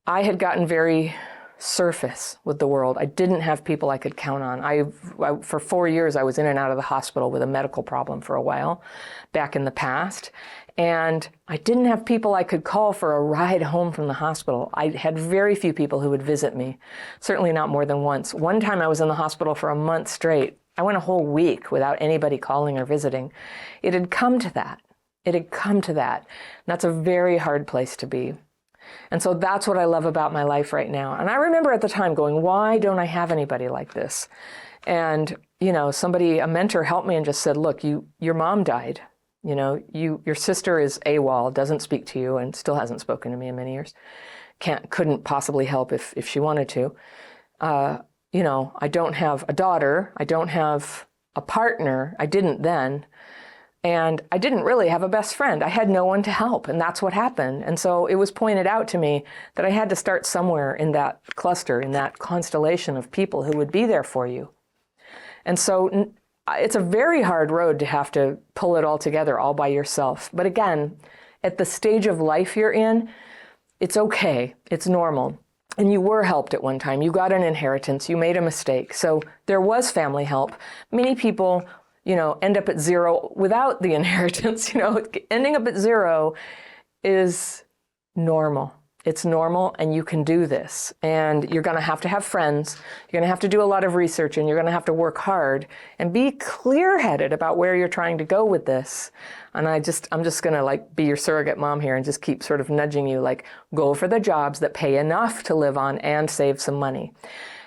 I had gotten very surface with the world. I didn't have people I could count on. For 4 years, I was in and out of the hospital with a medical problem for a while back in the past. And I didn't have people I could call for a ride home from the hospital. I had very few people who would visit me, certainly not more than once. One time I was in the hospital for a month straight. I went a whole week without anybody calling or visiting. It had come to that. It had come to that. And that's a very hard place to be. And so that's what I love about my life right now. And I remember at the time going, why don't I have anybody like this? And, you know, a mentor helped me and just said, look, your mom died. You know, your sister is AWOL, doesn't speak to you, and still hasn't spoken to me in many years. Couldn't possibly help if she wanted to. You know, I don't have a daughter. I don't have a partner. I didn't then. And I didn't really have a best friend. I had no one to help, and that's what happened. And so it was pointed out to me that I had to start somewhere in that cluster, in that constellation of people who would be there for you. And so it's a very hard road to have to pull it all together all by yourself. But again, at the stage of life you're in, it's okay. It's normal. And you were helped at one time. You got an inheritance. You made a mistake. So there was family help. Many people, you know, end up at zero without the inheritance. You know, ending up at zero is normal. It's normal, and you can do this. And you're going to have friends. You're going to have to do a lot of research, and you're going to have to work hard and be clear-headed about where you're trying to go with this. And I'm just going to like be your surrogate mom here and just keep sort of nudging you, like, go for the jobs that pay enough to live on and save some money.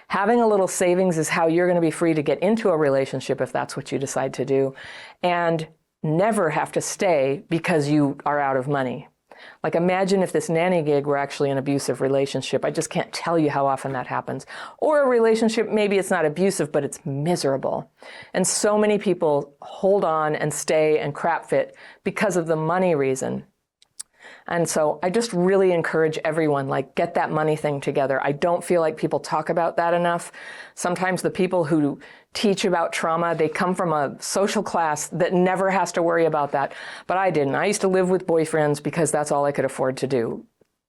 Having a little savings is how you're going to be free to get into a relationship if that's what you decide to do, and never have to stay because you are out of money. Like, imagine if this nanny gig were actually an abusive relationship. I just can't tell you how often that happens. Or a relationship, maybe it's not abusive, but it's miserable. And so many people hold on and stay and crap fit because of the money reason. And so I just really encourage everyone, like, get that money thing together. I don't feel like people talk about that enough. Sometimes the people who teach about trauma, they come from a social class that never has to worry about that. But I didn't. I used to live with boyfriends because that's all I could afford to do.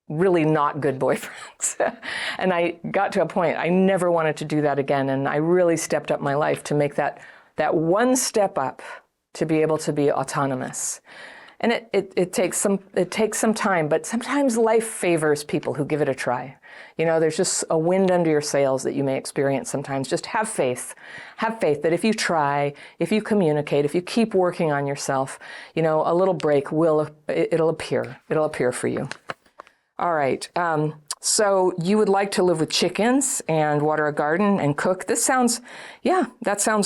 Really not good boyfriends. And I got to a point, I never wanted to do that again. And I really stepped up my life to make that one step up to be able to be autonomous. And it takes some time, but sometimes life favors people who give it a try. You know, there's just a wind under your sails that you may experience sometimes. Just have faith. Have faith that if you try, if you communicate, if you keep working on yourself, you know, a little break it'll appear. It'll appear for you. All right. So you would like to live with chickens and water a garden and cook. That sounds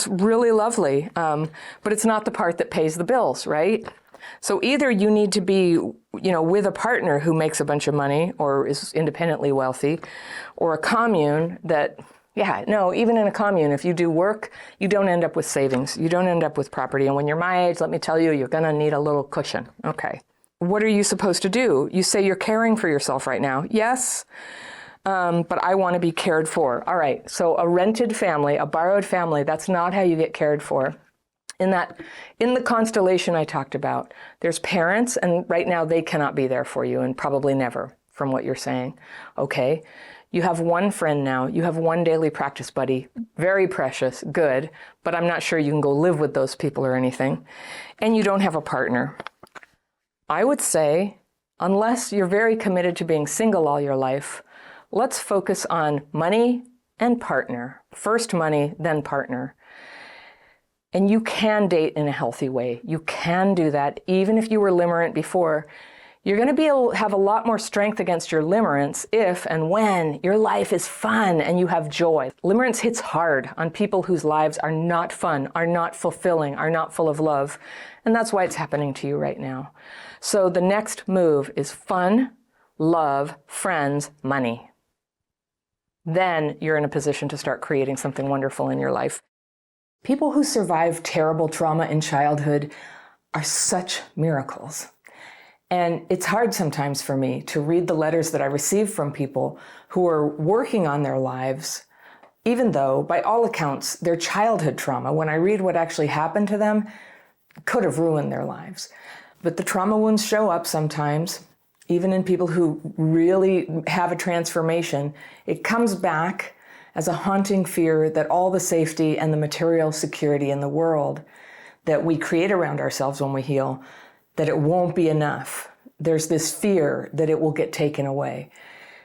really lovely. But it's not the part that pays the bills, right? So either you need to be, you know, with a partner who makes a bunch of money or is independently wealthy, or a commune that, even in a commune, if you do work, you don't end up with savings. You don't end up with property. And when you're my age, let me tell you, you're going to need a little cushion. Okay. What are you supposed to do? You say you're caring for yourself right now. Yes, but I want to be cared for. All right. So a rented family, a borrowed family, that's not how you get cared for. In the constellation I talked about, there's parents, and right now they cannot be there for you, and probably never, from what you're saying. Okay, you have one friend now, you have one daily practice buddy, very precious, good, but I'm not sure you can go live with those people or anything, and you don't have a partner. I would say, unless you're very committed to being single all your life, let's focus on money and partner. First money, then partner. And you can date in a healthy way. You can do that. Even if you were limerent before, you're going to have a lot more strength against your limerence if and when your life is fun and you have joy. Limerence hits hard on people whose lives are not fun, are not fulfilling, are not full of love. And that's why it's happening to you right now. So the next move is fun, love, friends, money. Then you're in a position to start creating something wonderful in your life. People who survive terrible trauma in childhood are such miracles. And it's hard sometimes for me to read the letters that I receive from people who are working on their lives, even though, by all accounts, their childhood trauma, when I read what actually happened to them, could have ruined their lives. But the trauma wounds show up sometimes, even in people who really have a transformation, it comes back as a haunting fear that all the safety and the material security in the world that we create around ourselves when we heal, that it won't be enough. There's this fear that it will get taken away.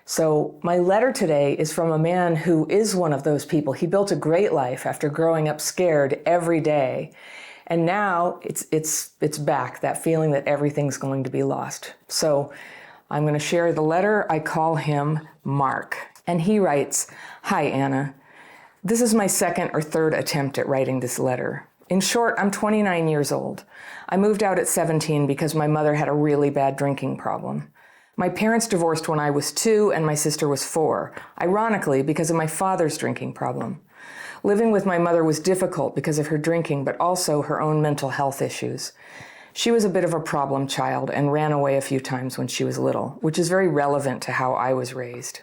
So my letter today is from a man who is one of those people. He built a great life after growing up scared every day. And now it's back, that feeling that everything's going to be lost. So I'm going to share the letter. I call him Mark. And he writes, "Hi, Anna. This is my second or third attempt at writing this letter. In short, I'm 29 years old. I moved out at 17 because my mother had a really bad drinking problem. My parents divorced when I was 2 and my sister was 4, ironically because of my father's drinking problem. Living with my mother was difficult because of her drinking, but also her own mental health issues. She was a bit of a problem child and ran away a few times when she was little, which is very relevant to how I was raised.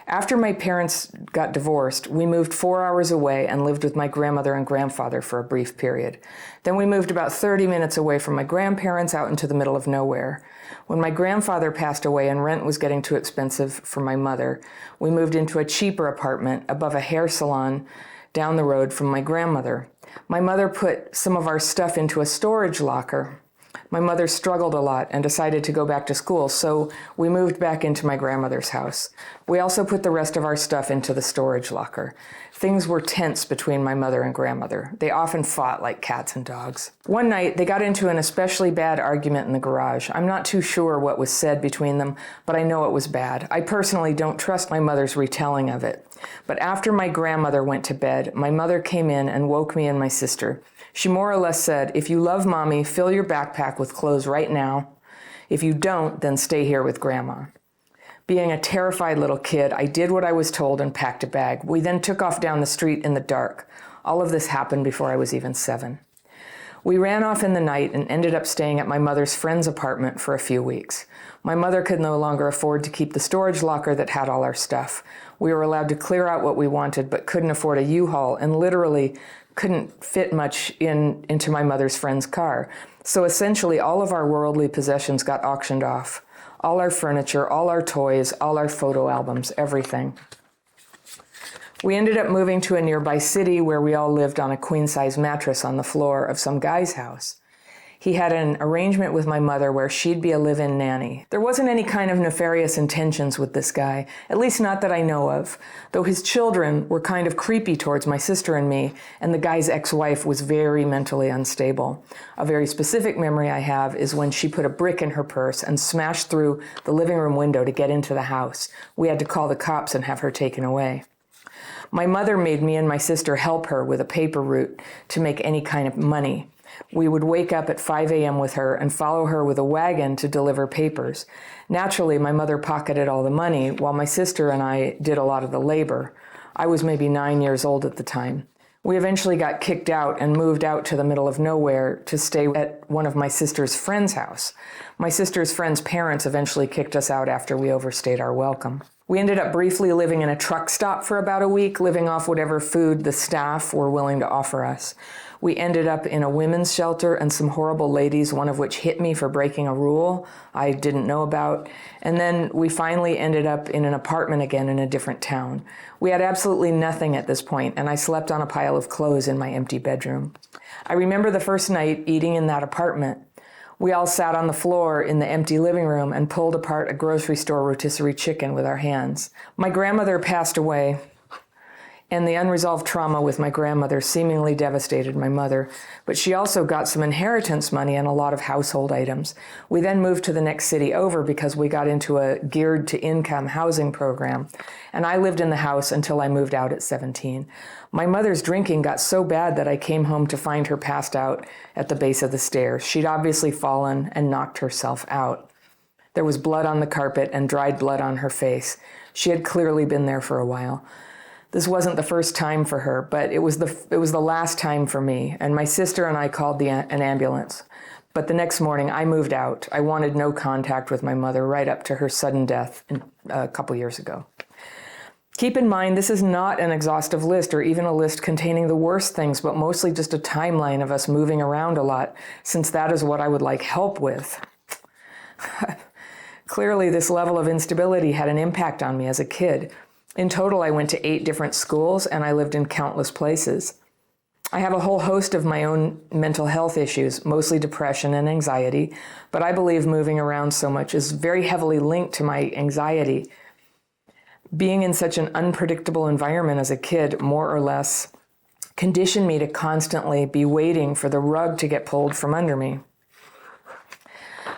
After my parents got divorced, we moved 4 hours away and lived with my grandmother and grandfather for a brief period. Then we moved about 30 minutes away from my grandparents out into the middle of nowhere. When my grandfather passed away and rent was getting too expensive for my mother, we moved into a cheaper apartment above a hair salon down the road from my grandmother. My mother put some of our stuff into a storage locker. My mother struggled a lot and decided to go back to school, so we moved back into my grandmother's house. We also put the rest of our stuff into the storage locker. Things were tense between my mother and grandmother. They often fought like cats and dogs. One night, they got into an especially bad argument in the garage. I'm not too sure what was said between them, but I know it was bad. I personally don't trust my mother's retelling of it. But after my grandmother went to bed, my mother came in and woke me and my sister. She more or less said, "If you love Mommy, fill your backpack with clothes right now. If you don't, then stay here with Grandma." Being a terrified little kid, I did what I was told and packed a bag. We then took off down the street in the dark. All of this happened before I was even 7. We ran off in the night and ended up staying at my mother's friend's apartment for a few weeks. My mother could no longer afford to keep the storage locker that had all our stuff. We were allowed to clear out what we wanted, but couldn't afford a U-Haul and literally couldn't fit much into my mother's friend's car. So essentially all of our worldly possessions got auctioned off. All our furniture, all our toys, all our photo albums, everything. We ended up moving to a nearby city where we all lived on a queen-size mattress on the floor of some guy's house. He had an arrangement with my mother where she'd be a live-in nanny. There wasn't any kind of nefarious intentions with this guy, at least not that I know of, though his children were kind of creepy towards my sister and me, and the guy's ex-wife was very mentally unstable. A very specific memory I have is when she put a brick in her purse and smashed through the living room window to get into the house. We had to call the cops and have her taken away. My mother made me and my sister help her with a paper route to make any kind of money. We would wake up at 5 a.m. with her and follow her with a wagon to deliver papers. Naturally, my mother pocketed all the money, while my sister and I did a lot of the labor. I was maybe 9 years old at the time. We eventually got kicked out and moved out to the middle of nowhere to stay at one of my sister's friend's house. My sister's friend's parents eventually kicked us out after we overstayed our welcome. We ended up briefly living in a truck stop for about a week, living off whatever food the staff were willing to offer us. We ended up in a women's shelter and some horrible ladies, one of which hit me for breaking a rule I didn't know about. And then we finally ended up in an apartment again in a different town. We had absolutely nothing at this point, and I slept on a pile of clothes in my empty bedroom. I remember the first night eating in that apartment. We all sat on the floor in the empty living room and pulled apart a grocery store rotisserie chicken with our hands. My grandmother passed away, and the unresolved trauma with my grandmother seemingly devastated my mother, but she also got some inheritance money and a lot of household items. We then moved to the next city over because we got into a geared to income housing program, and I lived in the house until I moved out at 17. My mother's drinking got so bad that I came home to find her passed out at the base of the stairs. She'd obviously fallen and knocked herself out. There was blood on the carpet and dried blood on her face. She had clearly been there for a while. This wasn't the first time for her, but it was the last time for me, and my sister and I called an ambulance. But the next morning, I moved out. I wanted no contact with my mother right up to her sudden death a couple years ago. Keep in mind, this is not an exhaustive list or even a list containing the worst things, but mostly just a timeline of us moving around a lot, since that is what I would like help with. Clearly, this level of instability had an impact on me as a kid. In total, I went to 8 different schools and I lived in countless places. I have a whole host of my own mental health issues, mostly depression and anxiety, but I believe moving around so much is very heavily linked to my anxiety. Being in such an unpredictable environment as a kid, more or less, conditioned me to constantly be waiting for the rug to get pulled from under me.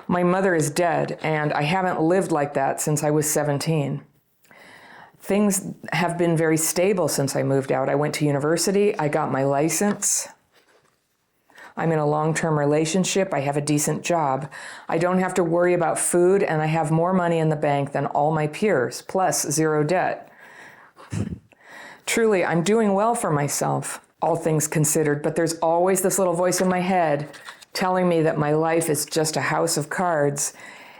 My mother is dead, and I haven't lived like that since I was 17. Things have been very stable since I moved out. I went to university, I got my license. I'm in a long-term relationship, I have a decent job. I don't have to worry about food, and I have more money in the bank than all my peers, plus 0 debt. Truly, I'm doing well for myself, all things considered, but there's always this little voice in my head telling me that my life is just a house of cards,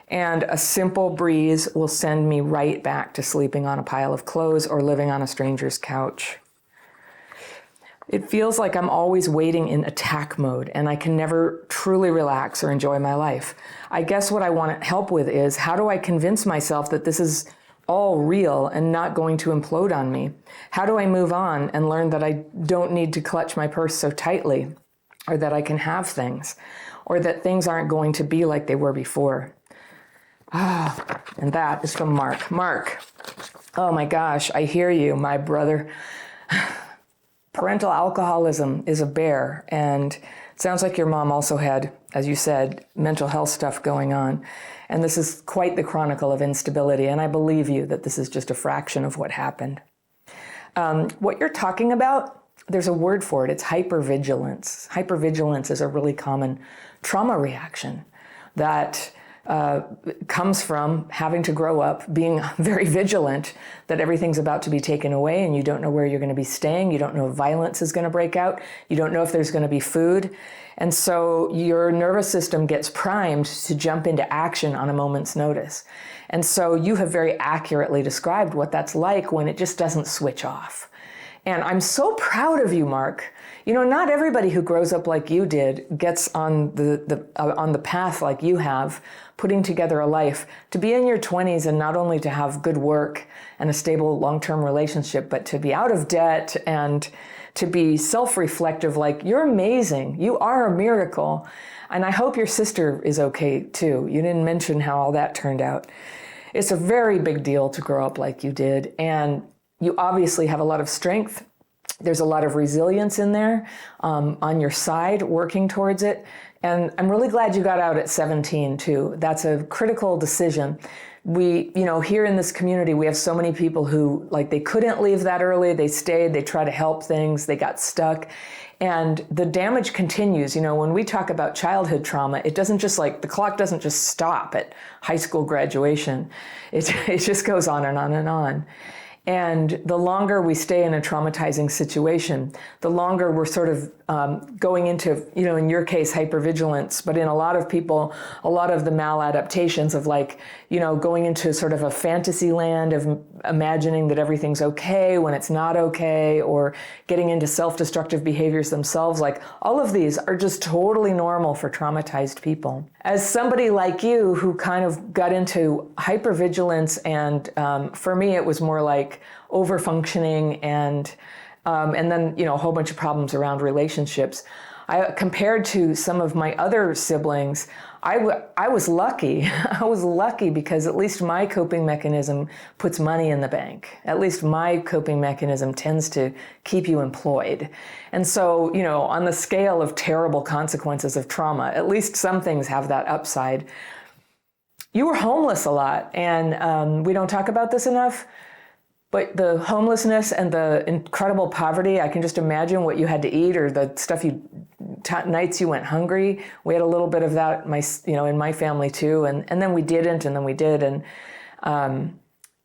and a simple breeze will send me right back to sleeping on a pile of clothes or living on a stranger's couch. It feels like I'm always waiting in attack mode, and I can never truly relax or enjoy my life. I guess what I want help with is, how do I convince myself that this is all real and not going to implode on me? How do I move on and learn that I don't need to clutch my purse so tightly, or that I can have things, or that things aren't going to be like they were before? And that is from Mark. Mark, oh my gosh, I hear you, my brother. Parental alcoholism is a bear, and it sounds like your mom also had, as you said, mental health stuff going on. And this is quite the chronicle of instability, and I believe you that this is just a fraction of what happened. What you're talking about, there's a word for it. It's hypervigilance. Hypervigilance is a really common trauma reaction that comes from having to grow up being very vigilant that everything's about to be taken away and you don't know where you're going to be staying. You don't know if violence is going to break out. You don't know if there's going to be food. And so your nervous system gets primed to jump into action on a moment's notice. And so you have very accurately described what that's like when it just doesn't switch off. And I'm so proud of you, Mark. You know, not everybody who grows up like you did gets on the path like you have, putting together a life, to be in your 20s and not only to have good work and a stable long-term relationship, but to be out of debt and to be self-reflective. Like, you're amazing. You are a miracle. And I hope your sister is okay too. You didn't mention how all that turned out. It's a very big deal to grow up like you did. And you obviously have a lot of strength. There's a lot of resilience in there on your side, working towards it. And I'm really glad you got out at 17 too. That's a critical decision. We, here in this community, we have so many people who, like, they couldn't leave that early. They stayed, they tried to help things, they got stuck. And the damage continues. When we talk about childhood trauma, it doesn't just the clock doesn't just stop at high school graduation. It just goes on and on and on. And the longer we stay in a traumatizing situation, the longer we're sort of going into, in your case, hypervigilance, but in a lot of people, a lot of the maladaptations of going into sort of a fantasy land of imagining that everything's okay when it's not okay, or getting into self-destructive behaviors themselves. All of these are just totally normal for traumatized people. As somebody like you who kind of got into hypervigilance, and for me, it was more like overfunctioning and then, a whole bunch of problems around relationships. Compared to some of my other siblings, I was lucky. I was lucky because at least my coping mechanism puts money in the bank. At least my coping mechanism tends to keep you employed. And so, on the scale of terrible consequences of trauma, at least some things have that upside. You were homeless a lot, and we don't talk about this enough. But the homelessness and the incredible poverty, I can just imagine what you had to eat, or the stuff nights you went hungry. We had a little bit of that, in my family too, and then we didn't, and then we did, and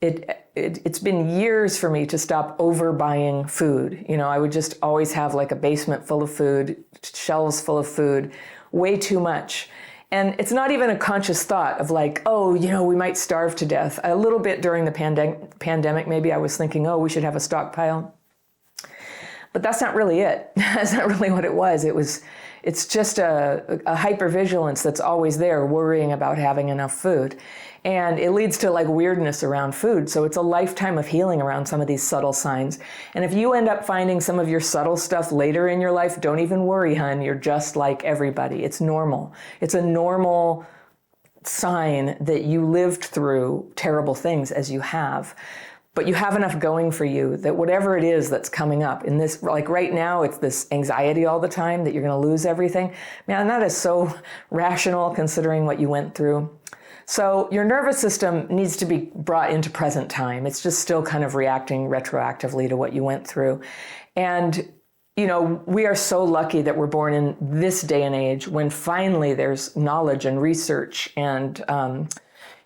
it's been years for me to stop overbuying food. I would just always have a basement full of food, shelves full of food, way too much. And it's not even a conscious thought of we might starve to death. A little bit during the pandemic, maybe I was thinking, we should have a stockpile. But that's not really it. That's not really what it was. It It's just a hypervigilance that's always there, worrying about having enough food. And it leads to like weirdness around food. So it's a lifetime of healing around some of these subtle signs. And if you end up finding some of your subtle stuff later in your life, don't even worry, hun. You're just like everybody. It's normal. It's a normal sign that you lived through terrible things as you have. But you have enough going for you that whatever it is that's coming up in this, like right now, it's this anxiety all the time that you're going to lose everything. Man, that is so rational considering what you went through. So your nervous system needs to be brought into present time. It's just still kind of reacting retroactively to what you went through. And, you know, we are so lucky that we're born in this day and age when finally there's knowledge and research and,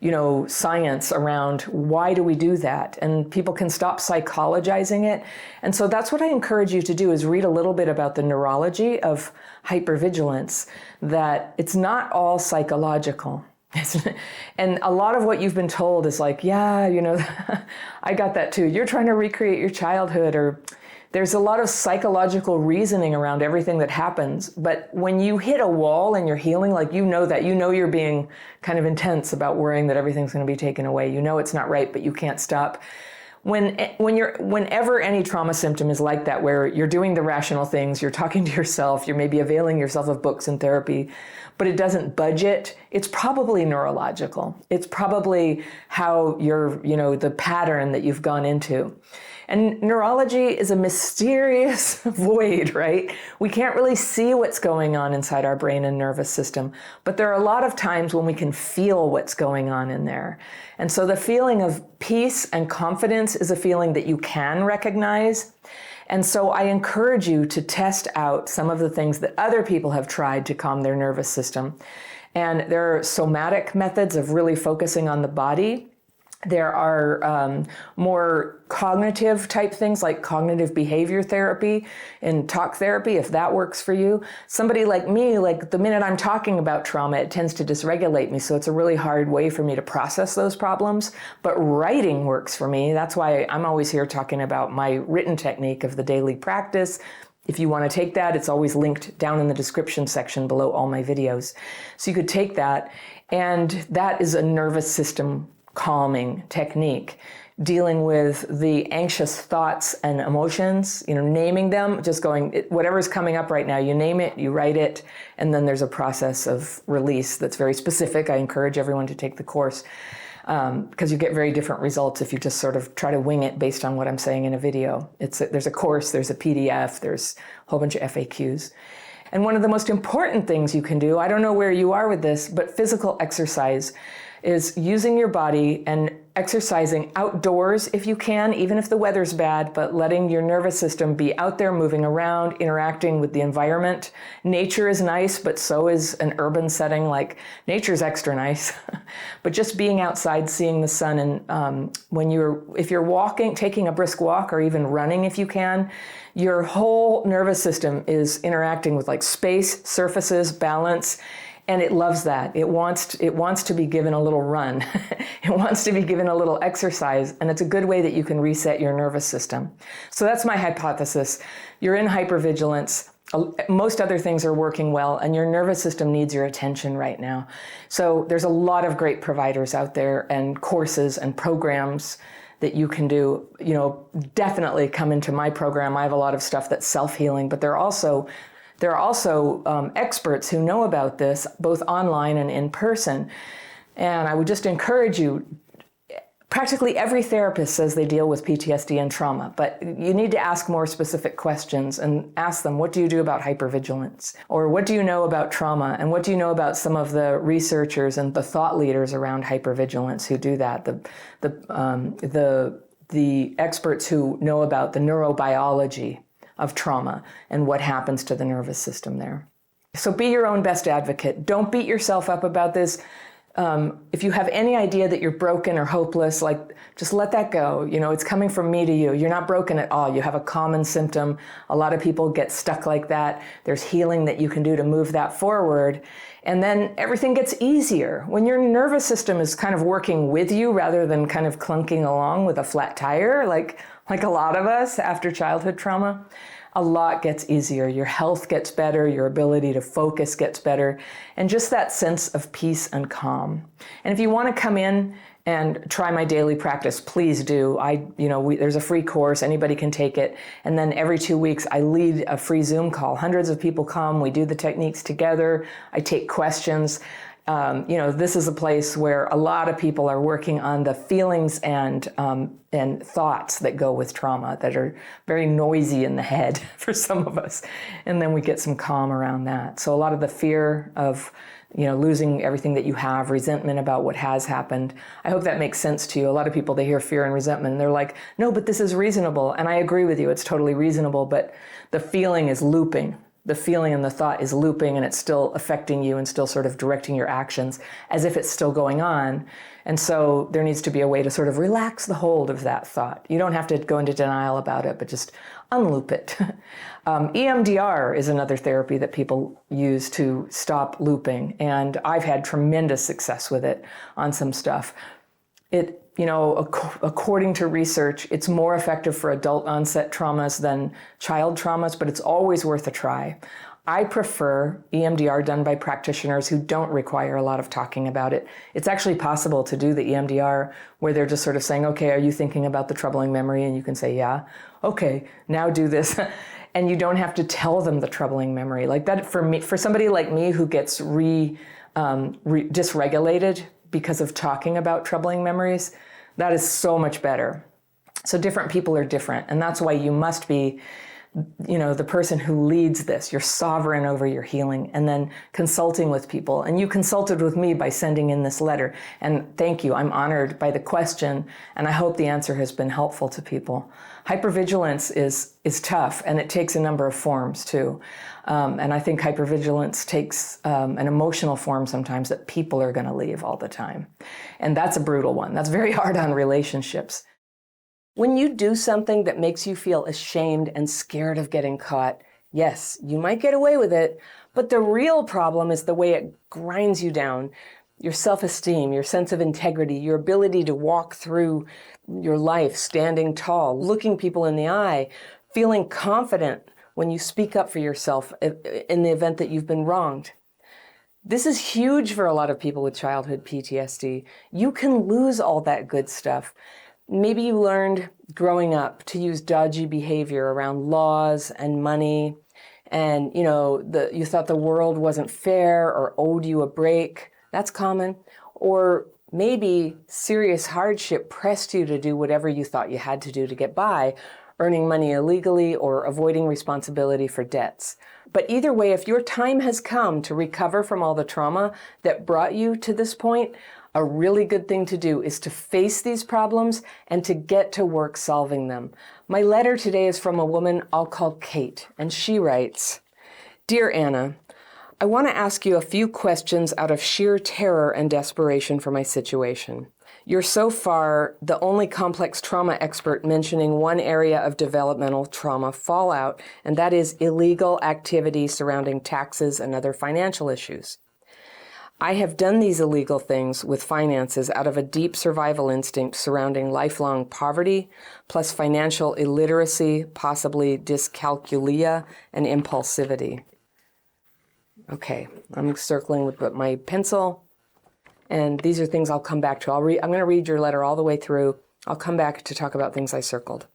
you know, science around why do we do that? And people can stop psychologizing it. And so that's what I encourage you to do, is read a little bit about the neurology of hypervigilance, that it's not all psychological. And a lot of what you've been told is like, yeah, you know, I got that too. You're trying to recreate your childhood, or there's a lot of psychological reasoning around everything that happens. But when you hit a wall and you're healing, like, you know that, you know, you're being kind of intense about worrying that everything's going to be taken away. You know it's not right, but you can't stop. Whenever any trauma symptom is like that, where you're doing the rational things, you're talking to yourself, you're maybe availing yourself of books and therapy, but it doesn't budge it, it's probably neurological. It's probably how you're, you know, the pattern that you've gone into. And neurology is a mysterious void, right? We can't really see what's going on inside our brain and nervous system, but there are a lot of times when we can feel what's going on in there. And so the feeling of peace and confidence is a feeling that you can recognize. And so I encourage you to test out some of the things that other people have tried to calm their nervous system. And there are somatic methods of really focusing on the body. There are more cognitive type things like cognitive behavior therapy and talk therapy, if that works for you. Somebody like me, like the minute I'm talking about trauma, it tends to dysregulate me. So it's a really hard way for me to process those problems. But writing works for me. That's why I'm always here talking about my written technique of the daily practice. If you want to take that, it's always linked down in the description section below all my videos. So you could take that, and that is a nervous system calming technique, dealing with the anxious thoughts and emotions, you know, naming them, just going, whatever's coming up right now, you name it, you write it, and then there's a process of release that's very specific. I encourage everyone to take the course because you get very different results if you just sort of try to wing it based on what I'm saying in a video. There's a course, there's a PDF, there's a whole bunch of FAQs. And one of the most important things you can do, I don't know where you are with this, but physical exercise is using your body and exercising outdoors if you can, even if the weather's bad, but letting your nervous system be out there, moving around, interacting with the environment. Nature is nice, but so is an urban setting. Like, nature's extra nice. But just being outside, seeing the sun, and if you're walking, taking a brisk walk, or even running if you can, your whole nervous system is interacting with like space, surfaces, balance. And it loves that. It wants to be given a little run. It wants to be given a little exercise. And it's a good way that you can reset your nervous system. So that's my hypothesis. You're in hypervigilance. Most other things are working well, and your nervous system needs your attention right now. So there's a lot of great providers out there and courses and programs that you can do. You know, definitely come into my program. I have a lot of stuff that's self-healing, but there are also experts who know about this, both online and in person. And I would just encourage you, practically every therapist says they deal with PTSD and trauma, but you need to ask more specific questions and ask them, what do you do about hypervigilance? Or what do you know about trauma? And what do you know about some of the researchers and the thought leaders around hypervigilance who do that? The experts who know about the neurobiology of trauma and what happens to the nervous system there. So be your own best advocate. Don't beat yourself up about this. If you have any idea that you're broken or hopeless, like, just let that go. You know, it's coming from me to you. You're not broken at all. You have a common symptom. A lot of people get stuck like that. There's healing that you can do to move that forward. And then everything gets easier. When your nervous system is kind of working with you rather than kind of clunking along with a flat tire, like a lot of us after childhood trauma, a lot gets easier. Your health gets better, your ability to focus gets better, and just that sense of peace and calm. And if you want to come in and try my daily practice, please do. There's a free course, anybody can take it. And then every 2 weeks, I lead a free Zoom call. Hundreds of people come, we do the techniques together, I take questions. This is a place where a lot of people are working on the feelings and thoughts that go with trauma that are very noisy in the head for some of us. And then we get some calm around that. So a lot of the fear of losing everything that you have, resentment about what has happened. I hope that makes sense to you. A lot of people, they hear fear and resentment and they're like, no, but this is reasonable. And I agree with you, it's totally reasonable, but the feeling is looping. The feeling and the thought is looping and it's still affecting you and still sort of directing your actions as if it's still going on. And so there needs to be a way to sort of relax the hold of that thought. You don't have to go into denial about it, but just unloop it. EMDR is another therapy that people use to stop looping. And I've had tremendous success with it on some stuff. According to research, it's more effective for adult onset traumas than child traumas, but it's always worth a try. I prefer EMDR done by practitioners who don't require a lot of talking about it. It's actually possible to do the EMDR where they're just sort of saying, okay, are you thinking about the troubling memory? And you can say, yeah. Okay, now do this. And you don't have to tell them the troubling memory. Like that, for somebody like me who gets dysregulated because of talking about troubling memories, that is so much better. So different people are different. And that's why you must be, the person who leads this. You're sovereign over your healing, and then consulting with people. And you consulted with me by sending in this letter. And thank you. I'm honored by the question. And I hope the answer has been helpful to people. Hypervigilance is tough, and it takes a number of forms too. And I think hypervigilance takes an emotional form sometimes that people are going to leave all the time. And that's a brutal one. That's very hard on relationships. When you do something that makes you feel ashamed and scared of getting caught, yes, you might get away with it, but the real problem is the way it grinds you down. Your self-esteem, your sense of integrity, your ability to walk through your life standing tall, looking people in the eye, feeling confident when you speak up for yourself in the event that you've been wronged. This is huge for a lot of people with childhood PTSD. You can lose all that good stuff. Maybe you learned growing up to use dodgy behavior around laws and money, and you thought the world wasn't fair or owed you a break. That's common. Or maybe serious hardship pressed you to do whatever you thought you had to do to get by, earning money illegally or avoiding responsibility for debts. But either way, if your time has come to recover from all the trauma that brought you to this point, a really good thing to do is to face these problems and to get to work solving them. My letter today is from a woman I'll call Kate, and she writes, "Dear Anna, I want to ask you a few questions out of sheer terror and desperation for my situation. You're so far the only complex trauma expert mentioning one area of developmental trauma fallout, and that is illegal activity surrounding taxes and other financial issues. I have done these illegal things with finances out of a deep survival instinct surrounding lifelong poverty, plus financial illiteracy, possibly dyscalculia, and impulsivity." Okay, I'm circling with my pencil, and these are things I'll come back to. I'm going to read your letter all the way through. I'll come back to talk about things I circled.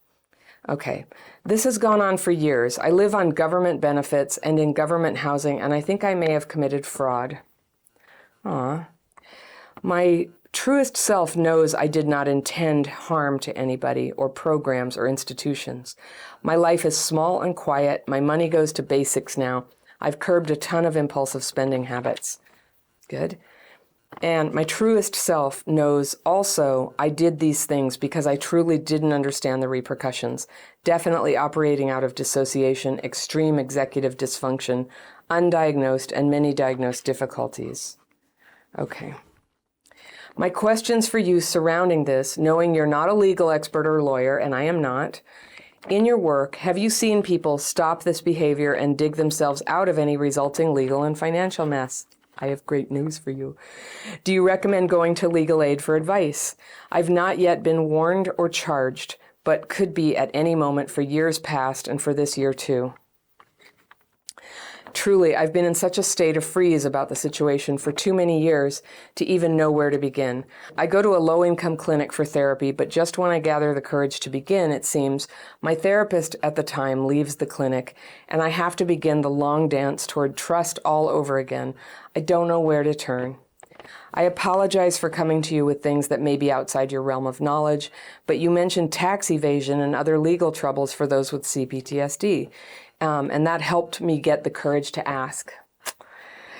Okay, this has gone on for years. I live on government benefits and in government housing, and I think I may have committed fraud. My truest self knows I did not intend harm to anybody or programs or institutions. My life is small and quiet. My money goes to basics now. I've curbed a ton of impulsive spending habits. Good. And my truest self knows also I did these things because I truly didn't understand the repercussions. Definitely operating out of dissociation, extreme executive dysfunction, undiagnosed and many diagnosed difficulties. Okay. My questions for you surrounding this, knowing you're not a legal expert or lawyer, and I am not, in your work, have you seen people stop this behavior and dig themselves out of any resulting legal and financial mess? I have great news for you. Do you recommend going to legal aid for advice? I've not yet been warned or charged, but could be at any moment for years past and for this year too. Truly, I've been in such a state of freeze about the situation for too many years to even know where to begin. I go to a low-income clinic for therapy, but just when I gather the courage to begin, it seems, my therapist at the time leaves the clinic, and I have to begin the long dance toward trust all over again. I don't know where to turn. I apologize for coming to you with things that may be outside your realm of knowledge, but you mentioned tax evasion and other legal troubles for those with CPTSD. And that helped me get the courage to ask.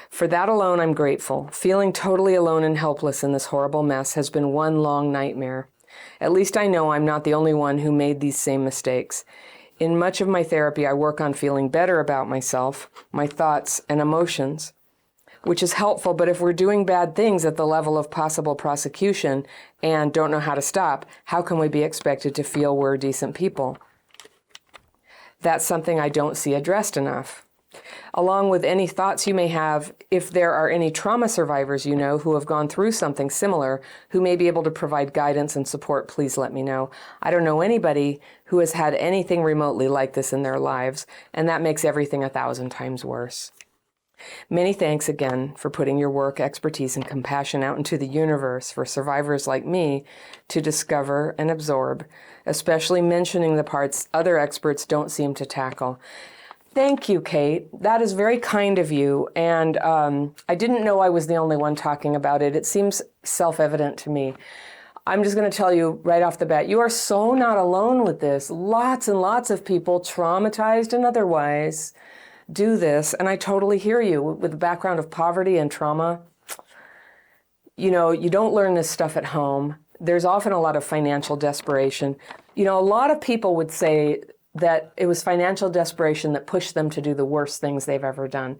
For that alone, I'm grateful. Feeling totally alone and helpless in this horrible mess has been one long nightmare. At least I know I'm not the only one who made these same mistakes. In much of my therapy, I work on feeling better about myself, my thoughts, and emotions, which is helpful, but if we're doing bad things at the level of possible prosecution and don't know how to stop, how can we be expected to feel we're decent people? That's something I don't see addressed enough. Along with any thoughts you may have, if there are any trauma survivors you know who have gone through something similar, who may be able to provide guidance and support, please let me know. I don't know anybody who has had anything remotely like this in their lives, and that makes everything 1,000 times worse. Many thanks again for putting your work, expertise, and compassion out into the universe for survivors like me to discover and absorb, especially mentioning the parts other experts don't seem to tackle. Thank you, Kate. That is very kind of you. And I didn't know I was the only one talking about it. It seems self-evident to me. I'm just going to tell you right off the bat, you are so not alone with this. Lots and lots of people, traumatized and otherwise, do this, and I totally hear you. With the background of poverty and trauma, you know, you don't learn this stuff at home. There's often a lot of financial desperation. You know, a lot of people would say that it was financial desperation that pushed them to do the worst things they've ever done.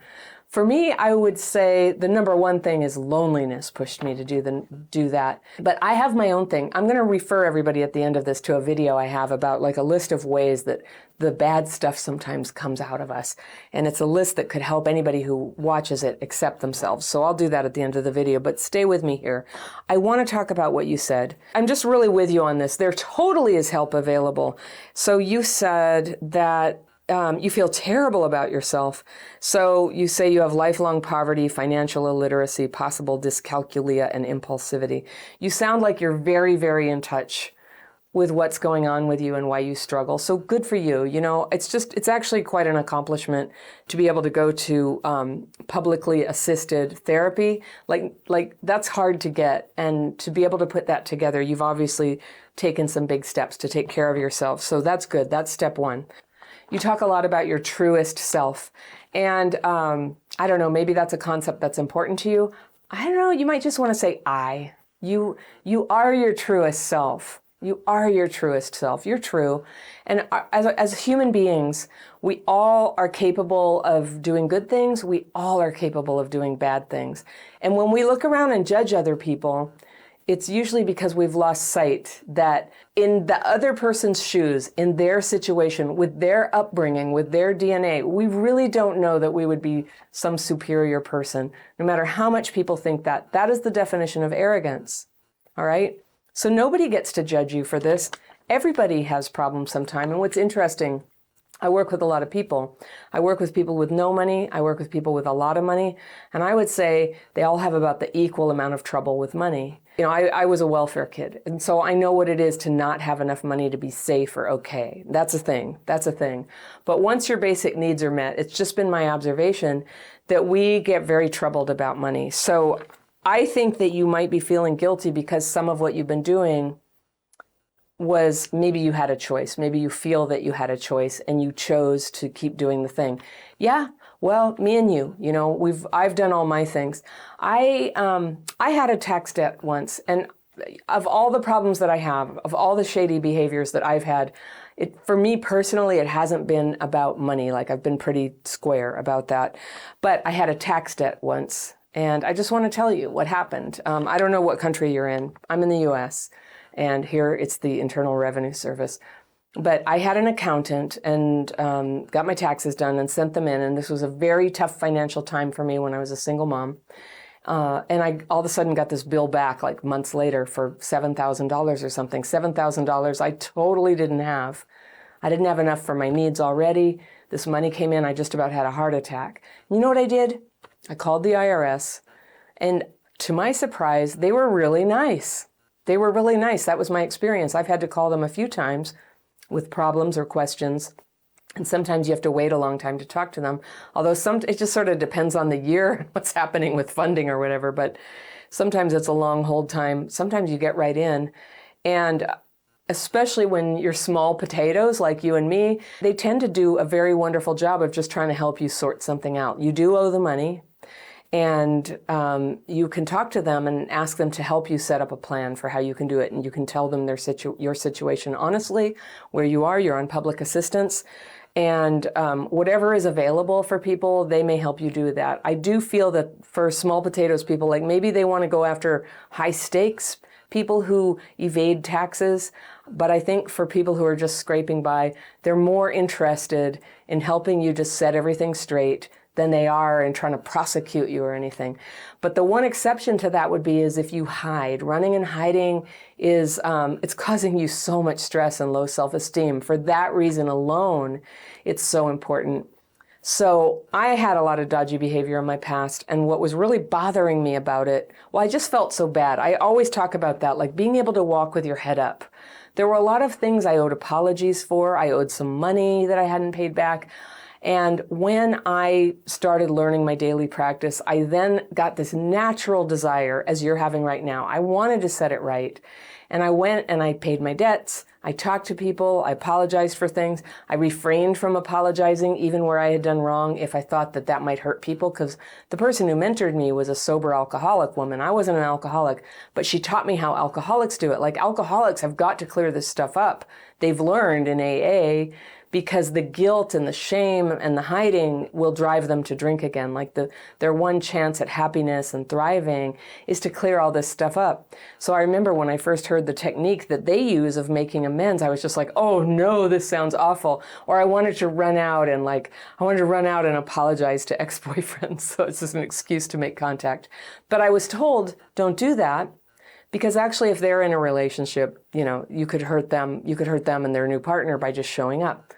For me, I would say the number one thing is loneliness pushed me to do that. But I have my own thing. I'm going to refer everybody at the end of this to a video I have about like a list of ways that the bad stuff sometimes comes out of us. And it's a list that could help anybody who watches it accept themselves. So I'll do that at the end of the video, but stay with me here. I want to talk about what you said. I'm just really with you on this. There totally is help available. So you said that you feel terrible about yourself. So you say you have lifelong poverty, financial illiteracy, possible dyscalculia, and impulsivity. You sound like you're very, very in touch with what's going on with you and why you struggle. So good for you. You know, it's actually quite an accomplishment to be able to go to publicly assisted therapy. Like that's hard to get. And to be able to put that together, you've obviously taken some big steps to take care of yourself. So that's good. That's step one. You talk a lot about your truest self. And I don't know, maybe that's a concept that's important to you. I don't know, you might just want to say I. You are your truest self. You are your truest self. You're true. And as human beings, we all are capable of doing good things. We all are capable of doing bad things. And when we look around and judge other people, it's usually because we've lost sight that in the other person's shoes, in their situation, with their upbringing, with their DNA, we really don't know that we would be some superior person, no matter how much people think that. That is the definition of arrogance, all right? So nobody gets to judge you for this. Everybody has problems sometime. And what's interesting, I work with a lot of people. I work with people with no money. I work with people with a lot of money. And I would say they all have about the equal amount of trouble with money. You know, I was a welfare kid. And so I know what it is to not have enough money to be safe or okay. That's a thing. That's a thing. But once your basic needs are met, it's just been my observation that we get very troubled about money. So I think that you might be feeling guilty because some of what you've been doing was maybe you had a choice. Maybe you feel that you had a choice and you chose to keep doing the thing. Yeah, well, me and you know, I've done all my things. I had a tax debt once, and of all the problems that I have, of all the shady behaviors that I've had, for me personally, it hasn't been about money. Like I've been pretty square about that. But I had a tax debt once, and I just want to tell you what happened. I don't know what country you're in. I'm in the US. And here it's the Internal Revenue Service. But I had an accountant and got my taxes done and sent them in. And this was a very tough financial time for me when I was a single mom. And I all of a sudden got this bill back like months later for $7,000 or something. $7,000 I totally didn't have. I didn't have enough for my needs already. This money came in, I just about had a heart attack. You know what I did? I called the IRS, and to my surprise, they were really nice. They were really nice. That was my experience. I've had to call them a few times with problems or questions. And sometimes you have to wait a long time to talk to them. Although it just sort of depends on the year, what's happening with funding or whatever. But sometimes it's a long hold time. Sometimes you get right in. And especially when you're small potatoes like you and me, they tend to do a very wonderful job of just trying to help you sort something out. You do owe the money, and you can talk to them and ask them to help you set up a plan for how you can do it. And you can tell them your situation honestly, where you are, you're on public assistance. And whatever is available for people, they may help you do that. I do feel that for small potatoes people, like maybe they want to go after high stakes people who evade taxes. But I think for people who are just scraping by, they're more interested in helping you just set everything straight than they are in trying to prosecute you or anything. But the one exception to that would be is if you hide. Running and hiding is, it's causing you so much stress and low self-esteem. For that reason alone, it's so important. So I had a lot of dodgy behavior in my past, and what was really bothering me about it, well, I just felt so bad. I always talk about that, like being able to walk with your head up. There were a lot of things I owed apologies for. I owed some money that I hadn't paid back. And when I started learning my daily practice, I then got this natural desire, as you're having right now. I wanted to set it right. And I went and I paid my debts. I talked to people. I apologized for things. I refrained from apologizing even where I had done wrong if I thought that that might hurt people, because the person who mentored me was a sober alcoholic woman. I wasn't an alcoholic, but she taught me how alcoholics do it. Like, alcoholics have got to clear this stuff up. They've learned in AA, because the guilt and the shame and the hiding will drive them to drink again. Like their one chance at happiness and thriving is to clear all this stuff up. So I remember when I first heard the technique that they use of making amends, I was just like, oh no, this sounds awful. Or I wanted to run out and apologize to ex-boyfriends. So it's just an excuse to make contact. But I was told, don't do that. Because actually, if they're in a relationship, you could hurt them and their new partner by just showing up.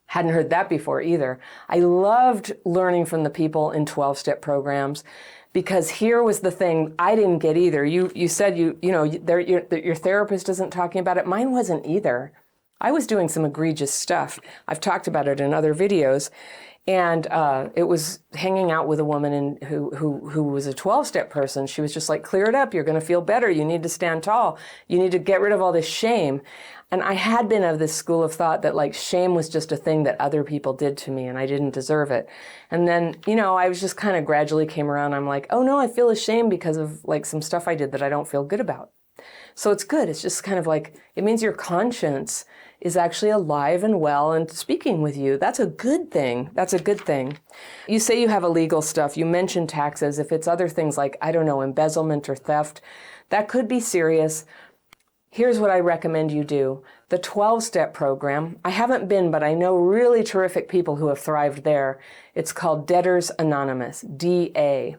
Hadn't heard that before either. I loved learning from the people in 12-step programs, because here was the thing I didn't get either. You said your therapist isn't talking about it. Mine wasn't either. I was doing some egregious stuff. I've talked about it in other videos. And it was hanging out with a woman who was a 12-step person. She was just like, clear it up. You're going to feel better. You need to stand tall. You need to get rid of all this shame. And I had been of this school of thought that like shame was just a thing that other people did to me and I didn't deserve it. And then, I was just kind of gradually came around. I'm like, oh no, I feel ashamed because of like some stuff I did that I don't feel good about. So it's good. It's just kind of like, it means your conscience is actually alive and well and speaking with you. That's a good thing. That's a good thing. You say you have illegal stuff. You mentioned taxes. If it's other things like, I don't know, embezzlement or theft, that could be serious. Here's what I recommend you do. The 12-step program, I haven't been, but I know really terrific people who have thrived there. It's called Debtors Anonymous, DA.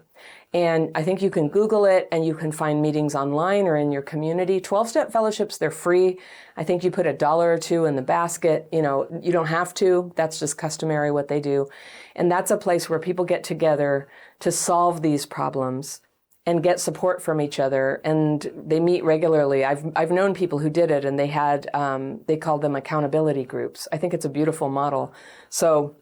And I think you can Google it and you can find meetings online or in your community. 12-step fellowships, they're free. I think you put $1 or $2 in the basket. You don't have to. That's just customary what they do. And that's a place where people get together to solve these problems and get support from each other. And they meet regularly. I've known people who did it, and they had, they called them accountability groups. I think it's a beautiful model. So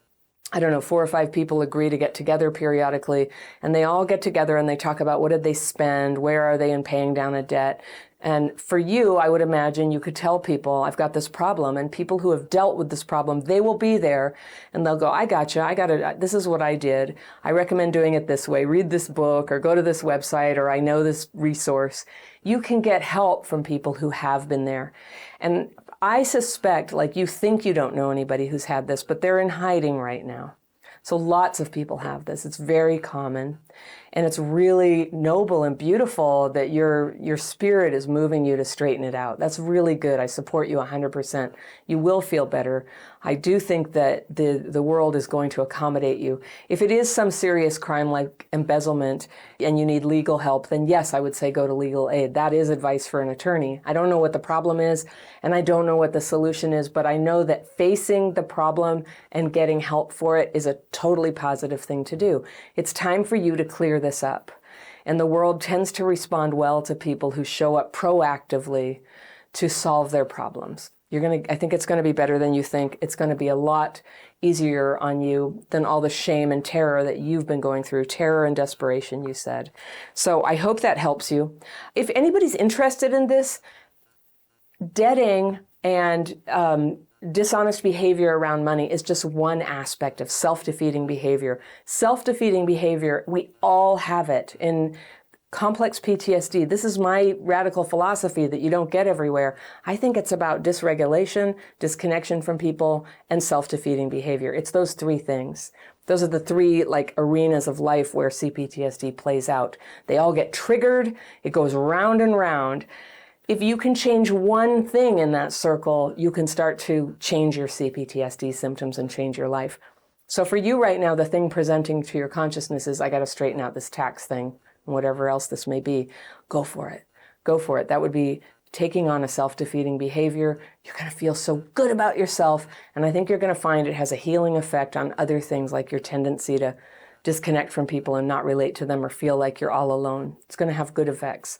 I don't know, 4 or 5 people agree to get together periodically, and they all get together and they talk about what did they spend, where are they in paying down a debt. And for you, I would imagine you could tell people, I've got this problem, and people who have dealt with this problem, they will be there and they'll go, I got it. This is what I did. I recommend doing it this way. Read this book or go to this website, or I know this resource. You can get help from people who have been there. And I suspect, like, you think you don't know anybody who's had this, but they're in hiding right now. So lots of people have this. It's very common. And it's really noble and beautiful that your spirit is moving you to straighten it out. That's really good. I support you 100%. You will feel better. I do think that the world is going to accommodate you. If it is some serious crime like embezzlement and you need legal help, then yes, I would say go to legal aid. That is advice for an attorney. I don't know what the problem is and I don't know what the solution is, but I know that facing the problem and getting help for it is a totally positive thing to do. It's time for you to clear this up. And the world tends to respond well to people who show up proactively to solve their problems. I think it's going to be better than you think. It's going to be a lot easier on you than all the shame and terror that you've been going through. Terror and desperation, you said. So I hope that helps you. If anybody's interested in this, debting and dishonest behavior around money is just one aspect of self-defeating behavior. Self-defeating behavior, we all have it in complex PTSD. This is my radical philosophy that you don't get everywhere. I think it's about dysregulation, disconnection from people, and self-defeating behavior. It's those three things. Those are the three arenas of life where CPTSD plays out. They all get triggered. It goes round and round. If you can change one thing in that circle, you can start to change your CPTSD symptoms and change your life. So for you right now, the thing presenting to your consciousness is, I got to straighten out this tax thing and whatever else this may be. Go for it. Go for it. That would be taking on a self-defeating behavior. You're going to feel so good about yourself. And I think you're going to find it has a healing effect on other things like your tendency to disconnect from people and not relate to them or feel like you're all alone. It's going to have good effects.